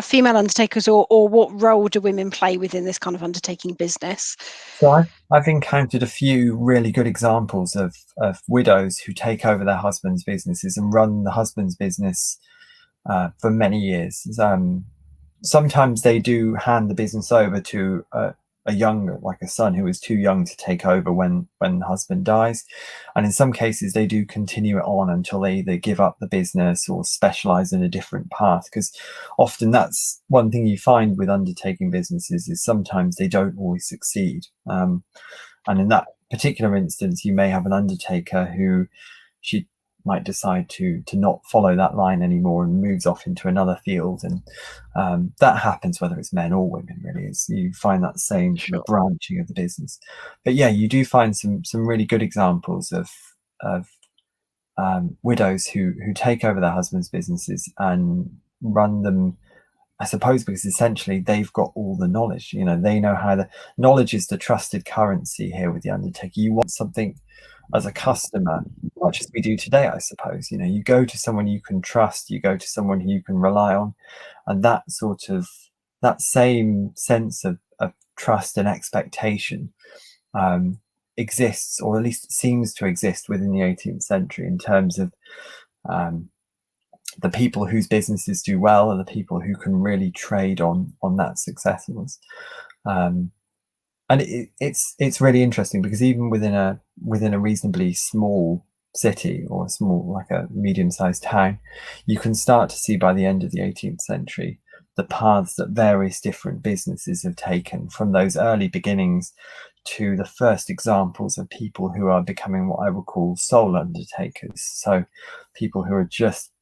female undertakers, or what role do women play within this kind of undertaking business? So I've encountered a few really good examples of widows who take over their husband's businesses and run the husband's business for many years. Sometimes they do hand the business over to a younger, like a son who is too young to take over when the husband dies. And in some cases, they do continue it on until they either give up the business or specialize in a different path. Because often that's one thing you find with undertaking businesses, is sometimes they don't always succeed. And in that particular instance, you may have an undertaker who, she might decide to not follow that line anymore and moves off into another field. And that happens whether it's men or women, really. Is you find that same sort of branching of the business. But yeah, you do find some really good examples of widows who take over their husbands' businesses and run them, I suppose, because essentially they've got all the knowledge. You know, they know how. The knowledge is the trusted currency here with the undertaker. You want something as a customer, much as we do today, I suppose. You know, you go to someone you can trust, you go to someone who you can rely on, and that same sense of trust and expectation exists, or at least seems to exist, within the 18th century, in terms of The people whose businesses do well are the people who can really trade on that success. And it's really interesting because even within a reasonably small city or like a medium-sized town, you can start to see by the end of the 18th century the paths that various different businesses have taken, from those early beginnings to the first examples of people who are becoming what I would call sole undertakers. So people who are just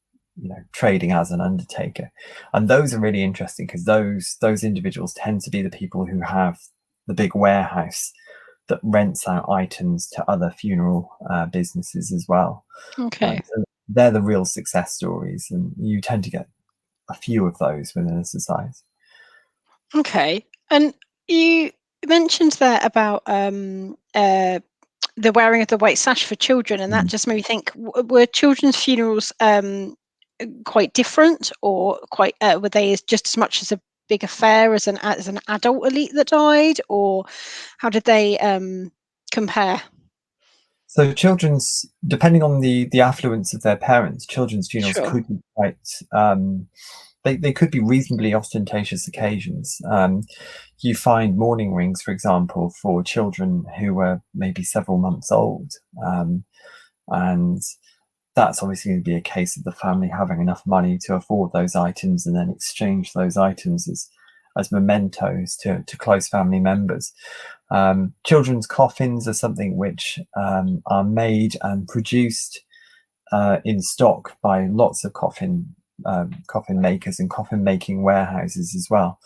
trading as an undertaker. And those are really interesting because those individuals tend to be the people who have the big warehouse that rents out items to other funeral businesses as well. Okay. So they're the real success stories, and you tend to get a few of those within a society. Okay. And you mentioned there about the wearing of the white sash for children, and that just made me think: were children's funerals quite different, or quite were they just as much as a big affair as an adult elite that died, or how did they compare? So children's, depending on the affluence of their parents, children's funerals Sure. could be quite they could be reasonably ostentatious occasions. You find mourning rings, for example, for children who were maybe several months old, and that's obviously going to be a case of the family having enough money to afford those items and then exchange those items as mementos to close family members. Children's coffins are something which are made and produced in stock by lots of coffin makers and coffin making warehouses as well.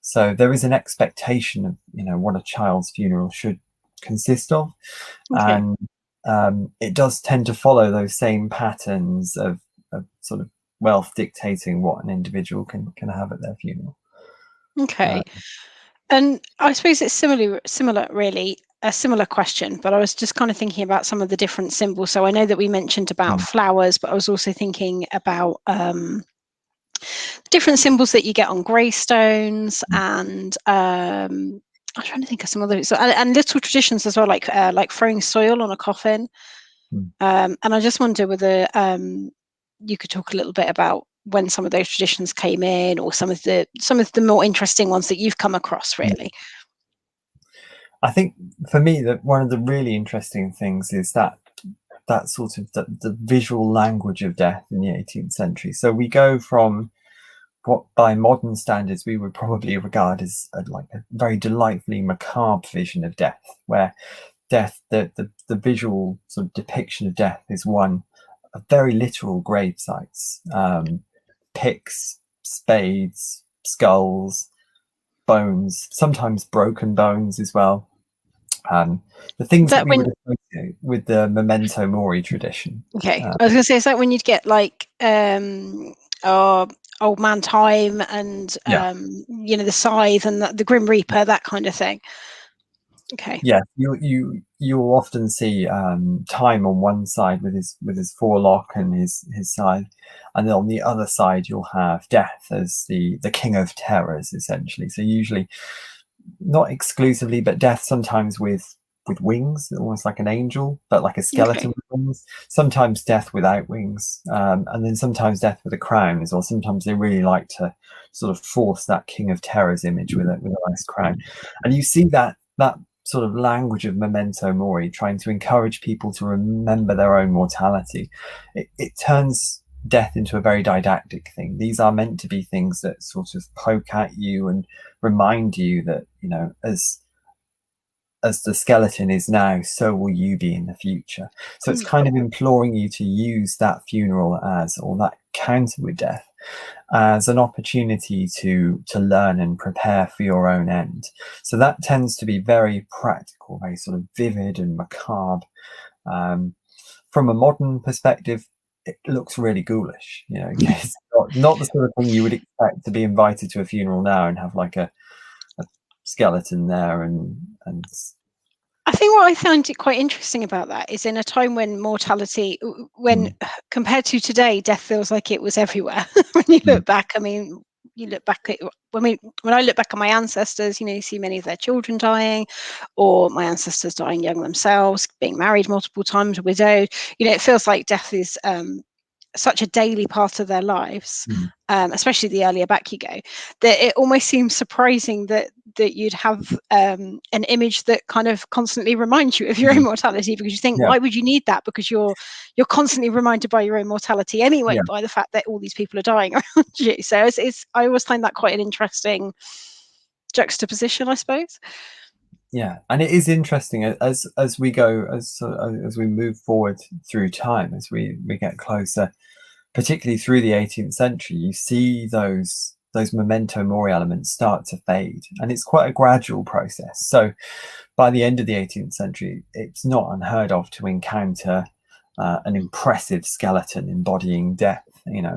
So there is an expectation of what a child's funeral should consist of, Okay. and it does tend to follow those same patterns of sort of wealth dictating what an individual can have at their funeral. Okay. And I suppose it's similar, really, a similar question, but I was just kind of thinking about some of the different symbols. So I know that we mentioned about flowers, but I was also thinking about different symbols that you get on gravestones, and I'm trying to think of some other, and little traditions as well, like throwing soil on a coffin. And I just wonder whether you could talk a little bit about when some of those traditions came in, or some of the more interesting ones that you've come across, really. I think for me that one of the really interesting things is that sort of the visual language of death in the 18th century. So we go from what by modern standards we would probably regard as a very delightfully macabre vision of death, where death, the visual sort of depiction of death is one of very literal grave sites, picks, spades, skulls, bones, sometimes broken bones as well. The things that we would associate with the memento mori tradition. Okay, I was going to say, is that when you'd get like old man time and the scythe and the grim reaper, that kind of thing? Okay. Yeah, you'll often see time on one side with his forelock and his scythe, and then on the other side you'll have death as the king of terrors, essentially. So usually, not exclusively, but death sometimes with wings, almost like an angel, but like a skeleton with wings. Sometimes death without wings, and then sometimes death with a crown as well. Sometimes they really like to sort of force that king of terrors image with a nice crown, and you see that sort of language of memento mori, trying to encourage people to remember their own mortality. It turns death into a very didactic thing. These are meant to be things that sort of poke at you and remind you that, as the skeleton is now, so will you be in the future. So it's kind of imploring you to use that funeral or that encounter with death as an opportunity to learn and prepare for your own end. So that tends to be very practical, very sort of vivid and macabre. From a modern perspective, it looks really ghoulish. It's not the sort of thing you would expect to be invited to a funeral now and have like a skeleton there and I think what I find it quite interesting about that is, in a time when mortality, when compared to today, death feels like it was everywhere. When you look back, I mean, you look back at, when I look back at my ancestors, you see many of their children dying, or my ancestors dying young themselves, being married multiple times, widowed. It feels like death is such a daily part of their lives, especially the earlier back you go, that it almost seems surprising that you'd have an image that kind of constantly reminds you of your own mortality, because you think, why would you need that? Because you're constantly reminded by your own mortality anyway, by the fact that all these people are dying around you. So I always find that quite an interesting juxtaposition, I suppose. Yeah, and it is interesting as we go, as we move forward through time, as we get closer, particularly through the 18th century, you see those memento mori elements start to fade, and it's quite a gradual process. So by the end of the 18th century, it's not unheard of to encounter an impressive skeleton embodying death,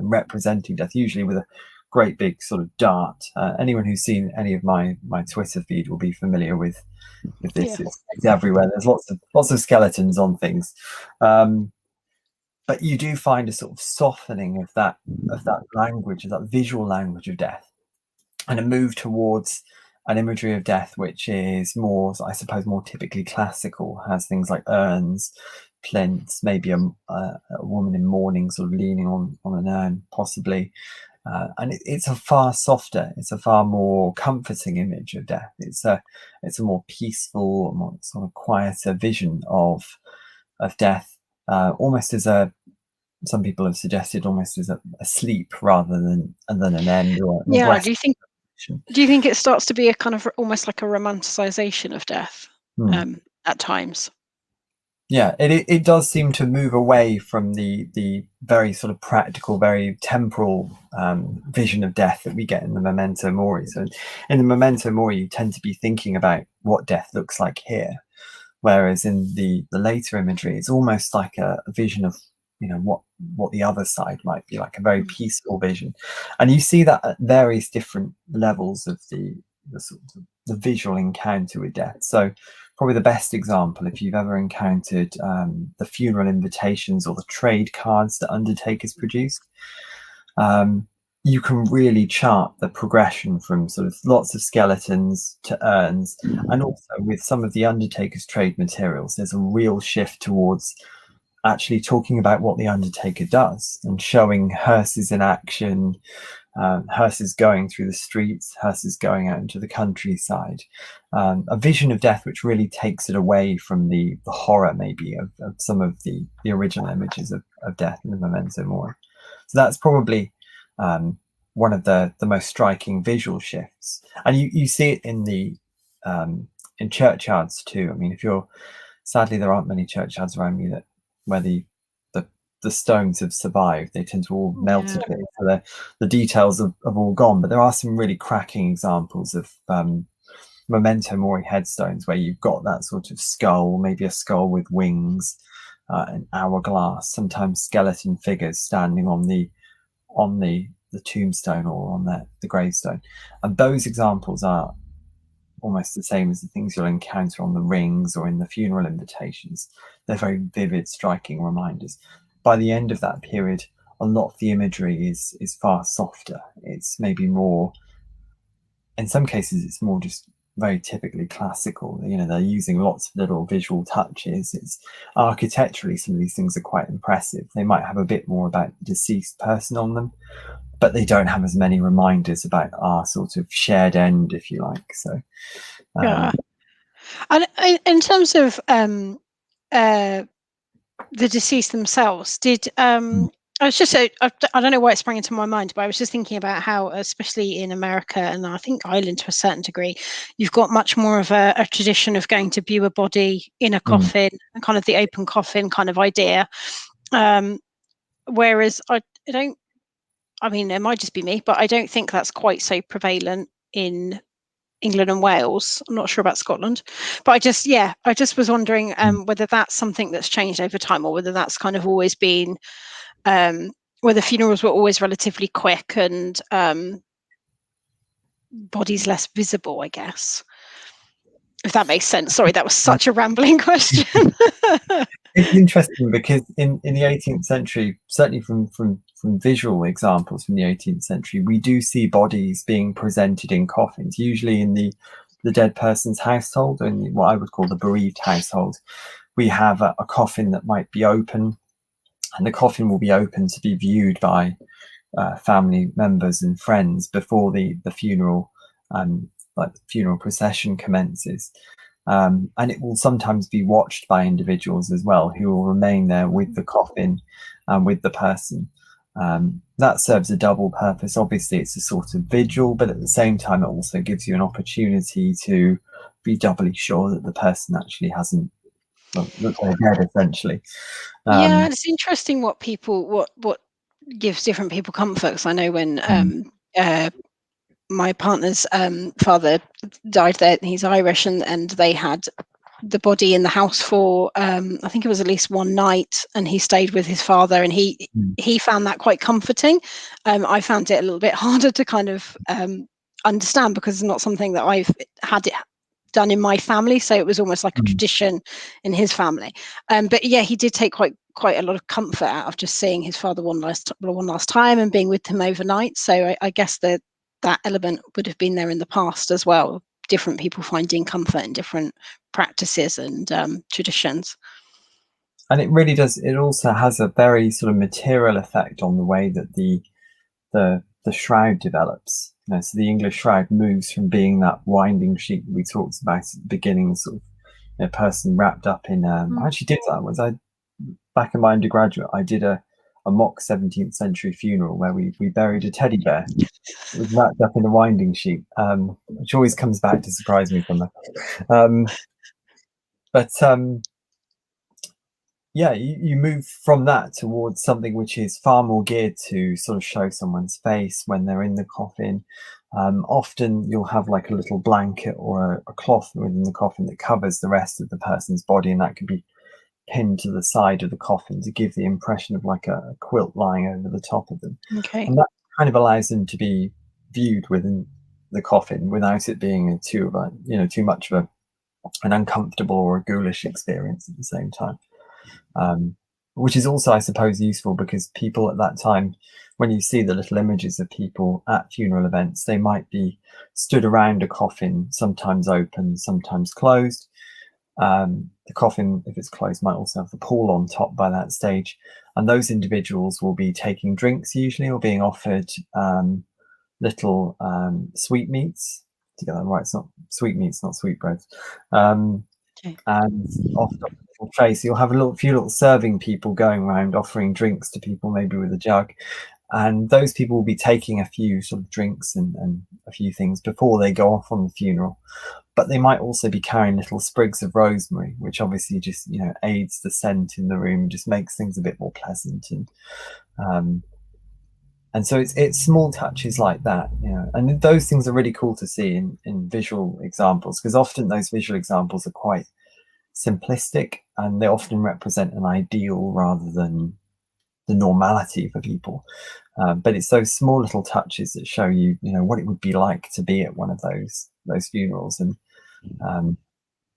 representing death, usually with a great big sort of dart. Anyone who's seen any of my Twitter feed will be familiar with this. It's everywhere. There's lots of skeletons on things, but you do find a sort of softening of that language, of that visual language of death, and a move towards an imagery of death which is more, I suppose, more typically classical. Has things like urns, plinths, maybe a woman in mourning sort of leaning on an urn, possibly. And it's a far softer, it's a far more comforting image of death. It's a more peaceful, more sort of quieter vision of death, almost as some people have suggested, almost as a sleep rather than an end or an yeah. Do you think it starts to be a kind of almost like a romanticization of death at times? Yeah, it does seem to move away from the very sort of practical, very temporal vision of death that we get in the memento mori. So in the memento mori, you tend to be thinking about what death looks like here, whereas in the later imagery, it's almost like a vision of what the other side might be, like a very peaceful vision. And you see that at various different levels of the sort of the visual encounter with death. So probably the best example, if you've ever encountered the funeral invitations or the trade cards that Undertakers produce, you can really chart the progression from sort of lots of skeletons to urns. And also with some of the Undertakers trade materials, there's a real shift towards actually talking about what the Undertaker does and showing hearses in action, hearses going through the streets, hearses going out into the countryside, a vision of death which really takes it away from the horror maybe of some of the original images of death in the memento mori. So that's probably one of the most striking visual shifts, and you see it in the in churchyards too. I mean, sadly there aren't many churchyards around me where the stones have survived. They tend to all melted a bit, so the details have all gone. But there are some really cracking examples of memento mori headstones where you've got that sort of skull, maybe a skull with wings, an hourglass, sometimes skeleton figures standing on the tombstone or on the gravestone. And those examples are almost the same as the things you'll encounter on the rings or in the funeral invitations. They're very vivid, striking reminders. By the end of that period, a lot of the imagery is far softer. It's maybe more, in some cases, it's more just very typically classical. They're using lots of little visual touches. It's architecturally, some of these things are quite impressive. They might have a bit more about the deceased person on them, but they don't have as many reminders about our sort of shared end, if you like. So yeah. And in terms of the deceased themselves, did I was just I don't know why it sprang into my mind, but I was just thinking about how, especially in America and I think Ireland to a certain degree, you've got much more of a tradition of going to view a body in a coffin, kind of the open coffin kind of idea. Whereas I don't, I mean, it might just be me, but I don't think that's quite so prevalent in England and Wales. I'm not sure about Scotland, but I just was wondering whether that's something that's changed over time, or whether that's kind of always been, whether funerals were always relatively quick and bodies less visible, I guess. If that makes sense. Sorry, that was such a rambling question. It's interesting because in the 18th century, certainly from from visual examples from the 18th century, we do see bodies being presented in coffins, usually in the dead person's household, or in what I would call the bereaved household. We have a coffin that might be open, and the coffin will be open to be viewed by family members and friends before the funeral, like the funeral procession commences. And it will sometimes be watched by individuals as well, who will remain there with the coffin and with the person. That serves a double purpose. Obviously, it's a sort of vigil, but at the same time, it also gives you an opportunity to be doubly sure that the person actually hasn't, well, that they're dead, essentially. Yeah, it's interesting what people what gives different people comfort. 'Cause I know when my partner's father died, there he's Irish, and they had the body in the house for I think it was at least one night, and he stayed with his father, and he found that quite comforting. I found it a little bit harder to kind of understand, because it's not something that I've had it done in my family, so it was almost like a tradition in his family. But yeah, he did take quite a lot of comfort out of just seeing his father one last time and being with him overnight. So I guess that element would have been there in the past as well, different people finding comfort in different practices and traditions. And it really does, it also has a very sort of material effect on the way that the shroud develops. So the English shroud moves from being that winding sheet we talked about at the beginning, sort of person wrapped up in I actually did that. Was I back in my undergraduate, I did a mock 17th century funeral where we buried a teddy bear. It was wrapped up in a winding sheet, which always comes back to surprise me from that. Yeah, you move from that towards something which is far more geared to sort of show someone's face when they're in the coffin. Often you'll have like a little blanket or a cloth within the coffin that covers the rest of the person's body, and that could be pinned to the side of the coffin to give the impression of like a quilt lying over the top of them. Okay. And that kind of allows them to be viewed within the coffin without it being too much of an uncomfortable or a ghoulish experience at the same time. Which is also, I suppose, useful because people at that time, when you see the little images of people at funeral events, they might be stood around a coffin, sometimes open, sometimes closed. The coffin, if it's closed, might also have the pall on top by that stage, and those individuals will be taking drinks usually, or being offered little sweetmeats. To get that right, it's not sweetmeats, not sweetbreads. Okay. And often tray, so you'll have a few little serving people going around offering drinks to people, maybe with a jug, and those people will be taking a few sort of drinks and a few things before they go off on the funeral. But they might also be carrying little sprigs of rosemary, which obviously just aids the scent in the room, just makes things a bit more pleasant. And so it's small touches like that, and those things are really cool to see in visual examples, because often those visual examples are quite simplistic, and they often represent an ideal rather than the normality for people. But it's those small little touches that show you, what it would be like to be at one of those funerals. And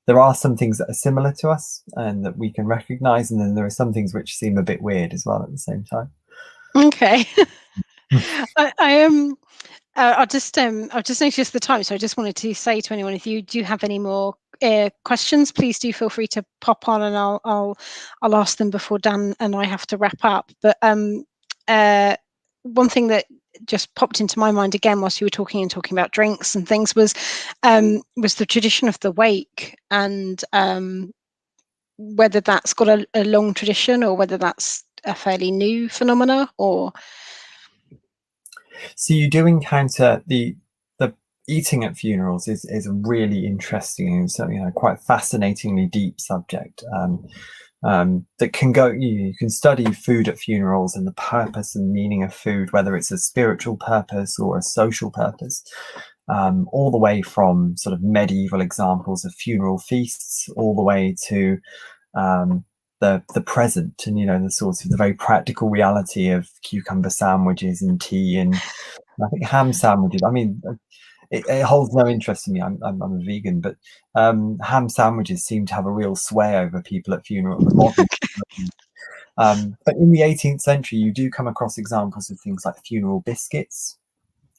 there are some things that are similar to us and that we can recognize, and then there are some things which seem a bit weird as well at the same time. Okay. I'll just noticed the time, so I just wanted to say to anyone, if you do have any more questions, please do feel free to pop on, and I'll ask them before Dan and I have to wrap up. But one thing that just popped into my mind again whilst you were talking about drinks and things was the tradition of the wake, and whether that's got a long tradition or whether that's a fairly new phenomena. Or so you do encounter the eating at funerals is a really interesting and so quite fascinatingly deep subject that can go. You can study food at funerals and the purpose and meaning of food, whether it's a spiritual purpose or a social purpose, all the way from sort of medieval examples of funeral feasts all the way to the present, and the sort of the very practical reality of cucumber sandwiches and tea, and I think ham sandwiches. I mean, it holds no interest to me. I'm a vegan, but ham sandwiches seem to have a real sway over people at funerals. But in the 18th century, you do come across examples of things like funeral biscuits,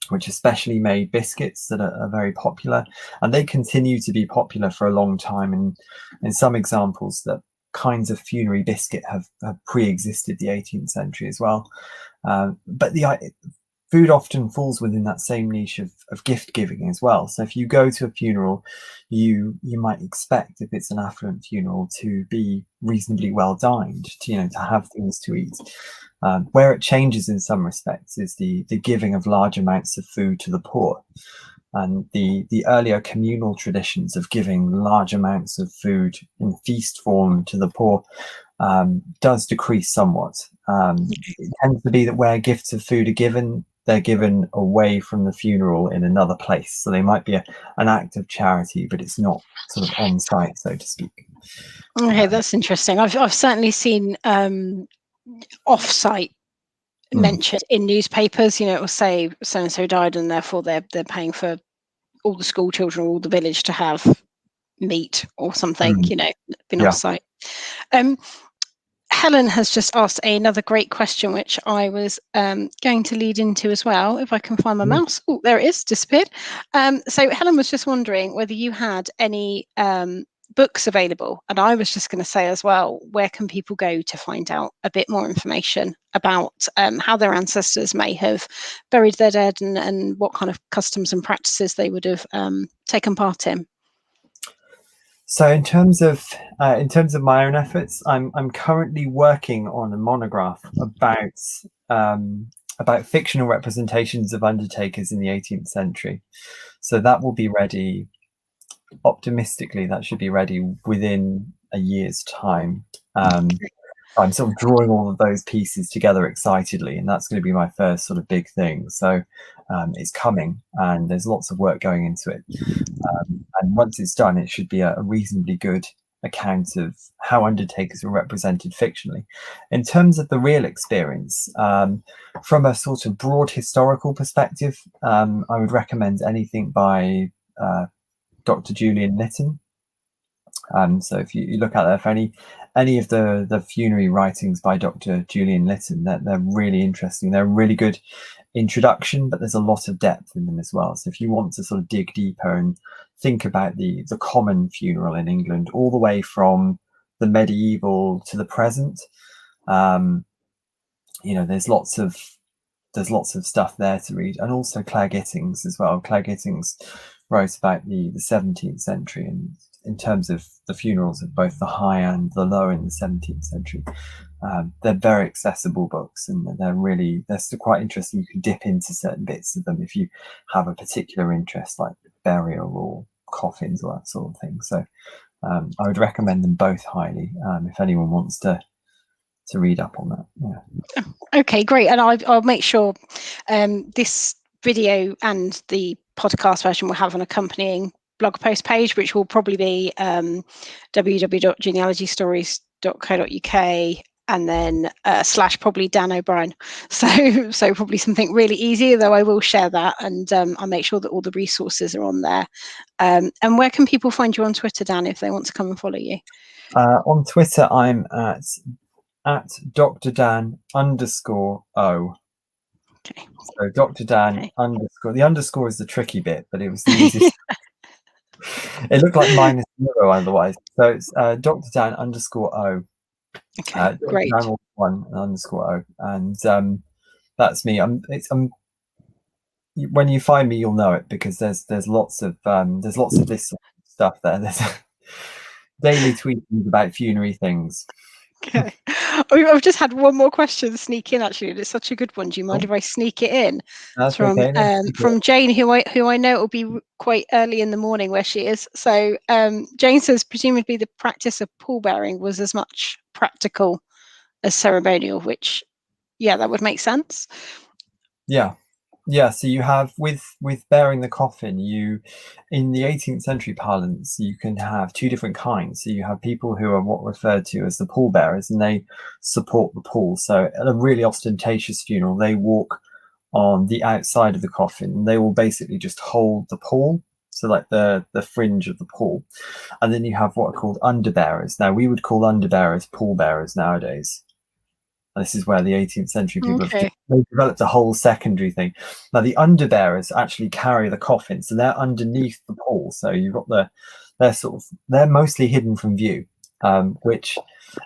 which are specially made biscuits that are very popular, and they continue to be popular for a long time. And in some examples, that kinds of funerary biscuit have pre-existed the 18th century as well. But the food often falls within that same niche of gift giving as well. So if you go to a funeral, you might expect, if it's an affluent funeral, to be reasonably well dined, to have things to eat. Where it changes in some respects is the giving of large amounts of food to the poor. And the earlier communal traditions of giving large amounts of food in feast form to the poor does decrease somewhat. It tends to be that where gifts of food are given, they're given away from the funeral in another place. So they might be an act of charity, but it's not sort of on site, so to speak. Okay, that's interesting. I've certainly seen off-site mentioned in newspapers. It will say so and so died, and therefore they're paying for all the school children or all the village to have meat or something. Been off-site. Helen has just asked another great question, which I was going to lead into as well, if I can find my mouse. Oh, there it is, disappeared. So Helen was just wondering whether you had any books available. And I was just going to say as well, where can people go to find out a bit more information about how their ancestors may have buried their dead, and what kind of customs and practices they would have taken part in? So in terms of my own efforts, I'm currently working on a monograph about fictional representations of undertakers in the 18th century. So that will be ready. Optimistically, that should be ready within a year's time. I'm sort of drawing all of those pieces together excitedly, and that's going to be my first sort of big thing. So it's coming, and there's lots of work going into it. And once it's done, it should be a reasonably good account of how undertakers were represented fictionally. In terms of the real experience, from a sort of broad historical perspective, I would recommend anything by Dr. Julian Lytton. So if you look out there for any of the funerary writings by Dr. Julian Lytton, they're really interesting. They're a really good introduction, but there's a lot of depth in them as well. So if you want to sort of dig deeper and think about the common funeral in England, all the way from the medieval to the present, there's lots of stuff there to read. And also Clare Gittings as well. Clare Gittings wrote about the 17th century, and in terms of the funerals of both the high and the low in the 17th century. They're very accessible books, and they're still quite interesting. You can dip into certain bits of them if you have a particular interest, like burial or coffins or that sort of thing. So I would recommend them both highly if anyone wants to read up on that. Yeah. Okay, great. And I'll make sure this video and the podcast version will have an accompanying blog post page, which will probably be www.genealogystories.co.uk, and then / probably Dan O'Brien. So probably something really easy, though I will share that, and I'll make sure that all the resources are on there. And where can people find you on Twitter, Dan, if they want to come and follow you? On Twitter, I'm at Dr. Dan _O. Okay. So Dr. Dan _ the underscore is the tricky bit, but it was the easiest. It looked like -0 otherwise. So it's Dr. Dan _O. Okay, great. Dan _1 _O, and that's me. When you find me, you'll know it, because there's lots of this sort of stuff there. There's daily tweetings about funerary things. Okay. I've just had one more question sneak in, actually, and it's such a good one. Do you mind if I sneak it in? That's from okay. From Jane, who I know will be quite early in the morning where she is. So Jane says, presumably the practice of pallbearing was as much practical as ceremonial, which, yeah, that would make sense. Yeah. So you have with bearing the coffin, in the 18th century parlance, you can have two different kinds. So you have people who are what referred to as the pallbearers, and they support the pall. So at a really ostentatious funeral, they walk on the outside of the coffin, and they will basically just hold the pall, so like the fringe of the pall. And then you have what are called underbearers. Now we would call underbearers pallbearers nowadays. This is where the 18th century people Okay. have developed a whole secondary thing. Now the underbearers actually carry the coffin, so they're underneath the pall. So you've got they're mostly hidden from view, which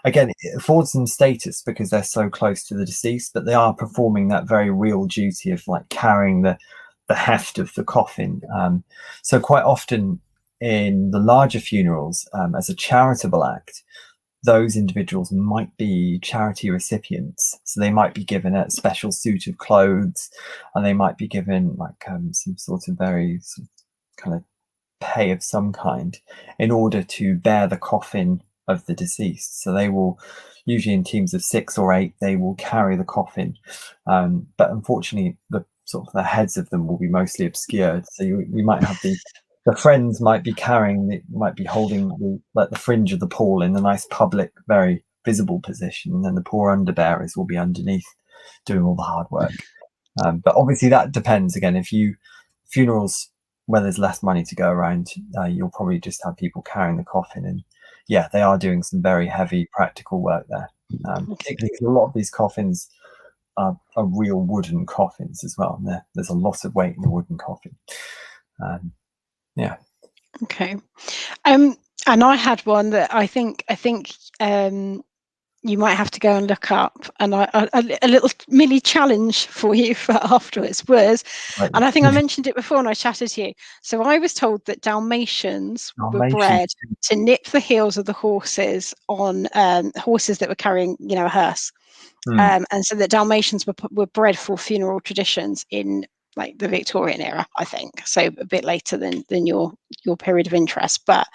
again it affords them status because they're so close to the deceased, but they are performing that very real duty of like carrying the heft of the coffin. So quite often in the larger funerals, as a charitable act, those individuals might be charity recipients. So they might be given a special suit of clothes, and they might be given like some sort of very kind of pay of some kind in order to bear the coffin of the deceased. So they will, usually in teams of 6 or 8, they will carry the coffin. But unfortunately, the heads of them will be mostly obscured. So you might have the friends might be holding the fringe of the pall in a nice public, very visible position, and then the poor underbearers will be underneath doing all the hard work. But obviously that depends. Again, if funerals where there's less money to go around, you'll probably just have people carrying the coffin, and yeah, they are doing some very heavy practical work there. Particularly because a lot of these coffins are real wooden coffins as well. And there's a lot of weight in the wooden coffin. Yeah. Okay. And I had one that I think you might have to go and look up, and a little mini challenge for you for afterwards was, Right. and I think I mentioned it before when I chatted to you. So I was told that Dalmatians were bred to nip the heels of the horses on horses that were carrying, a hearse. And so that Dalmatians were bred for funeral traditions in like the Victorian era, I think. So a bit later than your period of interest. But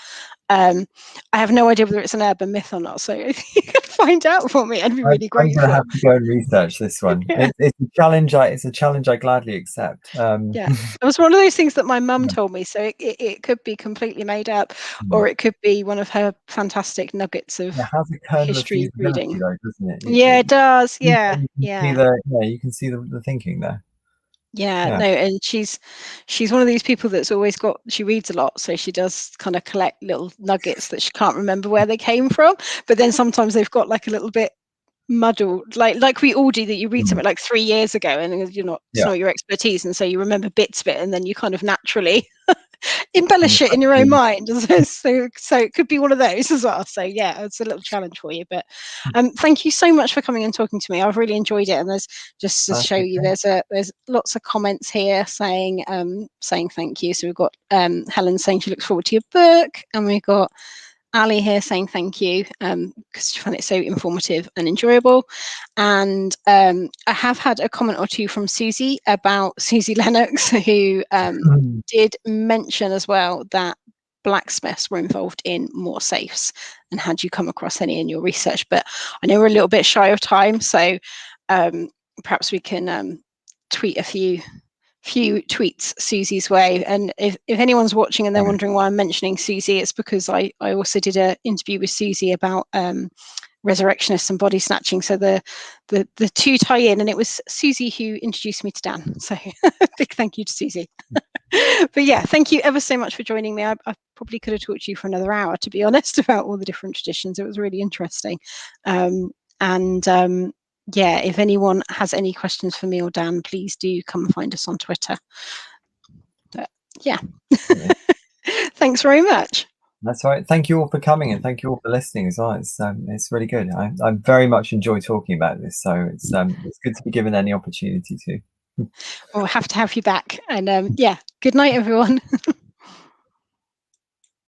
I have no idea whether it's an urban myth or not. So if you could find out for me, I'd be really I'm grateful. going to have to go and research this one. Yeah. It's a challenge. It's a challenge I gladly accept. Yeah, it was one of those things that my mum told me. So it could be completely made up, or it could be one of her fantastic nuggets of It has a kernel of history reading. feasibility, though, doesn't it? Yeah, it does. Yeah, You can see the thinking there. Yeah, no, and she's one of these people that's always she reads a lot, so she does kind of collect little nuggets that she can't remember where they came from, but then sometimes they've got like a little bit muddled, like we all do, that you read something like 3 years ago and it's not your expertise, and so you remember bits of it, and then you kind of naturally embellish it in your own mind. So it could be one of those as well. So yeah, it's a little challenge for you. But thank you so much for coming and talking to me. I've really enjoyed it. And there's just to show you, there's lots of comments here saying thank you. So we've got Helen saying she looks forward to your book, and we've got Ali here saying thank you because she found it so informative and enjoyable. And I have had a comment or two from Susie about Susie Lennox, who did mention as well that blacksmiths were involved in more safes. And had you come across any in your research? But I know we're a little bit shy of time, so perhaps we can tweet a few tweets Susie's way. And if anyone's watching and they're wondering why I'm mentioning Susie, it's because I also did an interview with Susie about resurrectionists and body snatching. So the two tie in, and it was Susie who introduced me to Dan. So big thank you to Susie. But yeah, thank you ever so much for joining me. I probably could have talked to you for another hour, to be honest, about all the different traditions. It was really interesting. Yeah, if anyone has any questions for me or Dan, please do come and find us on Twitter. But yeah, thanks very much. That's right. Thank you all for coming, and thank you all for listening as well. It's really good. I very much enjoy talking about this, so it's good to be given any opportunity to. We'll have to have you back. And yeah, good night, everyone.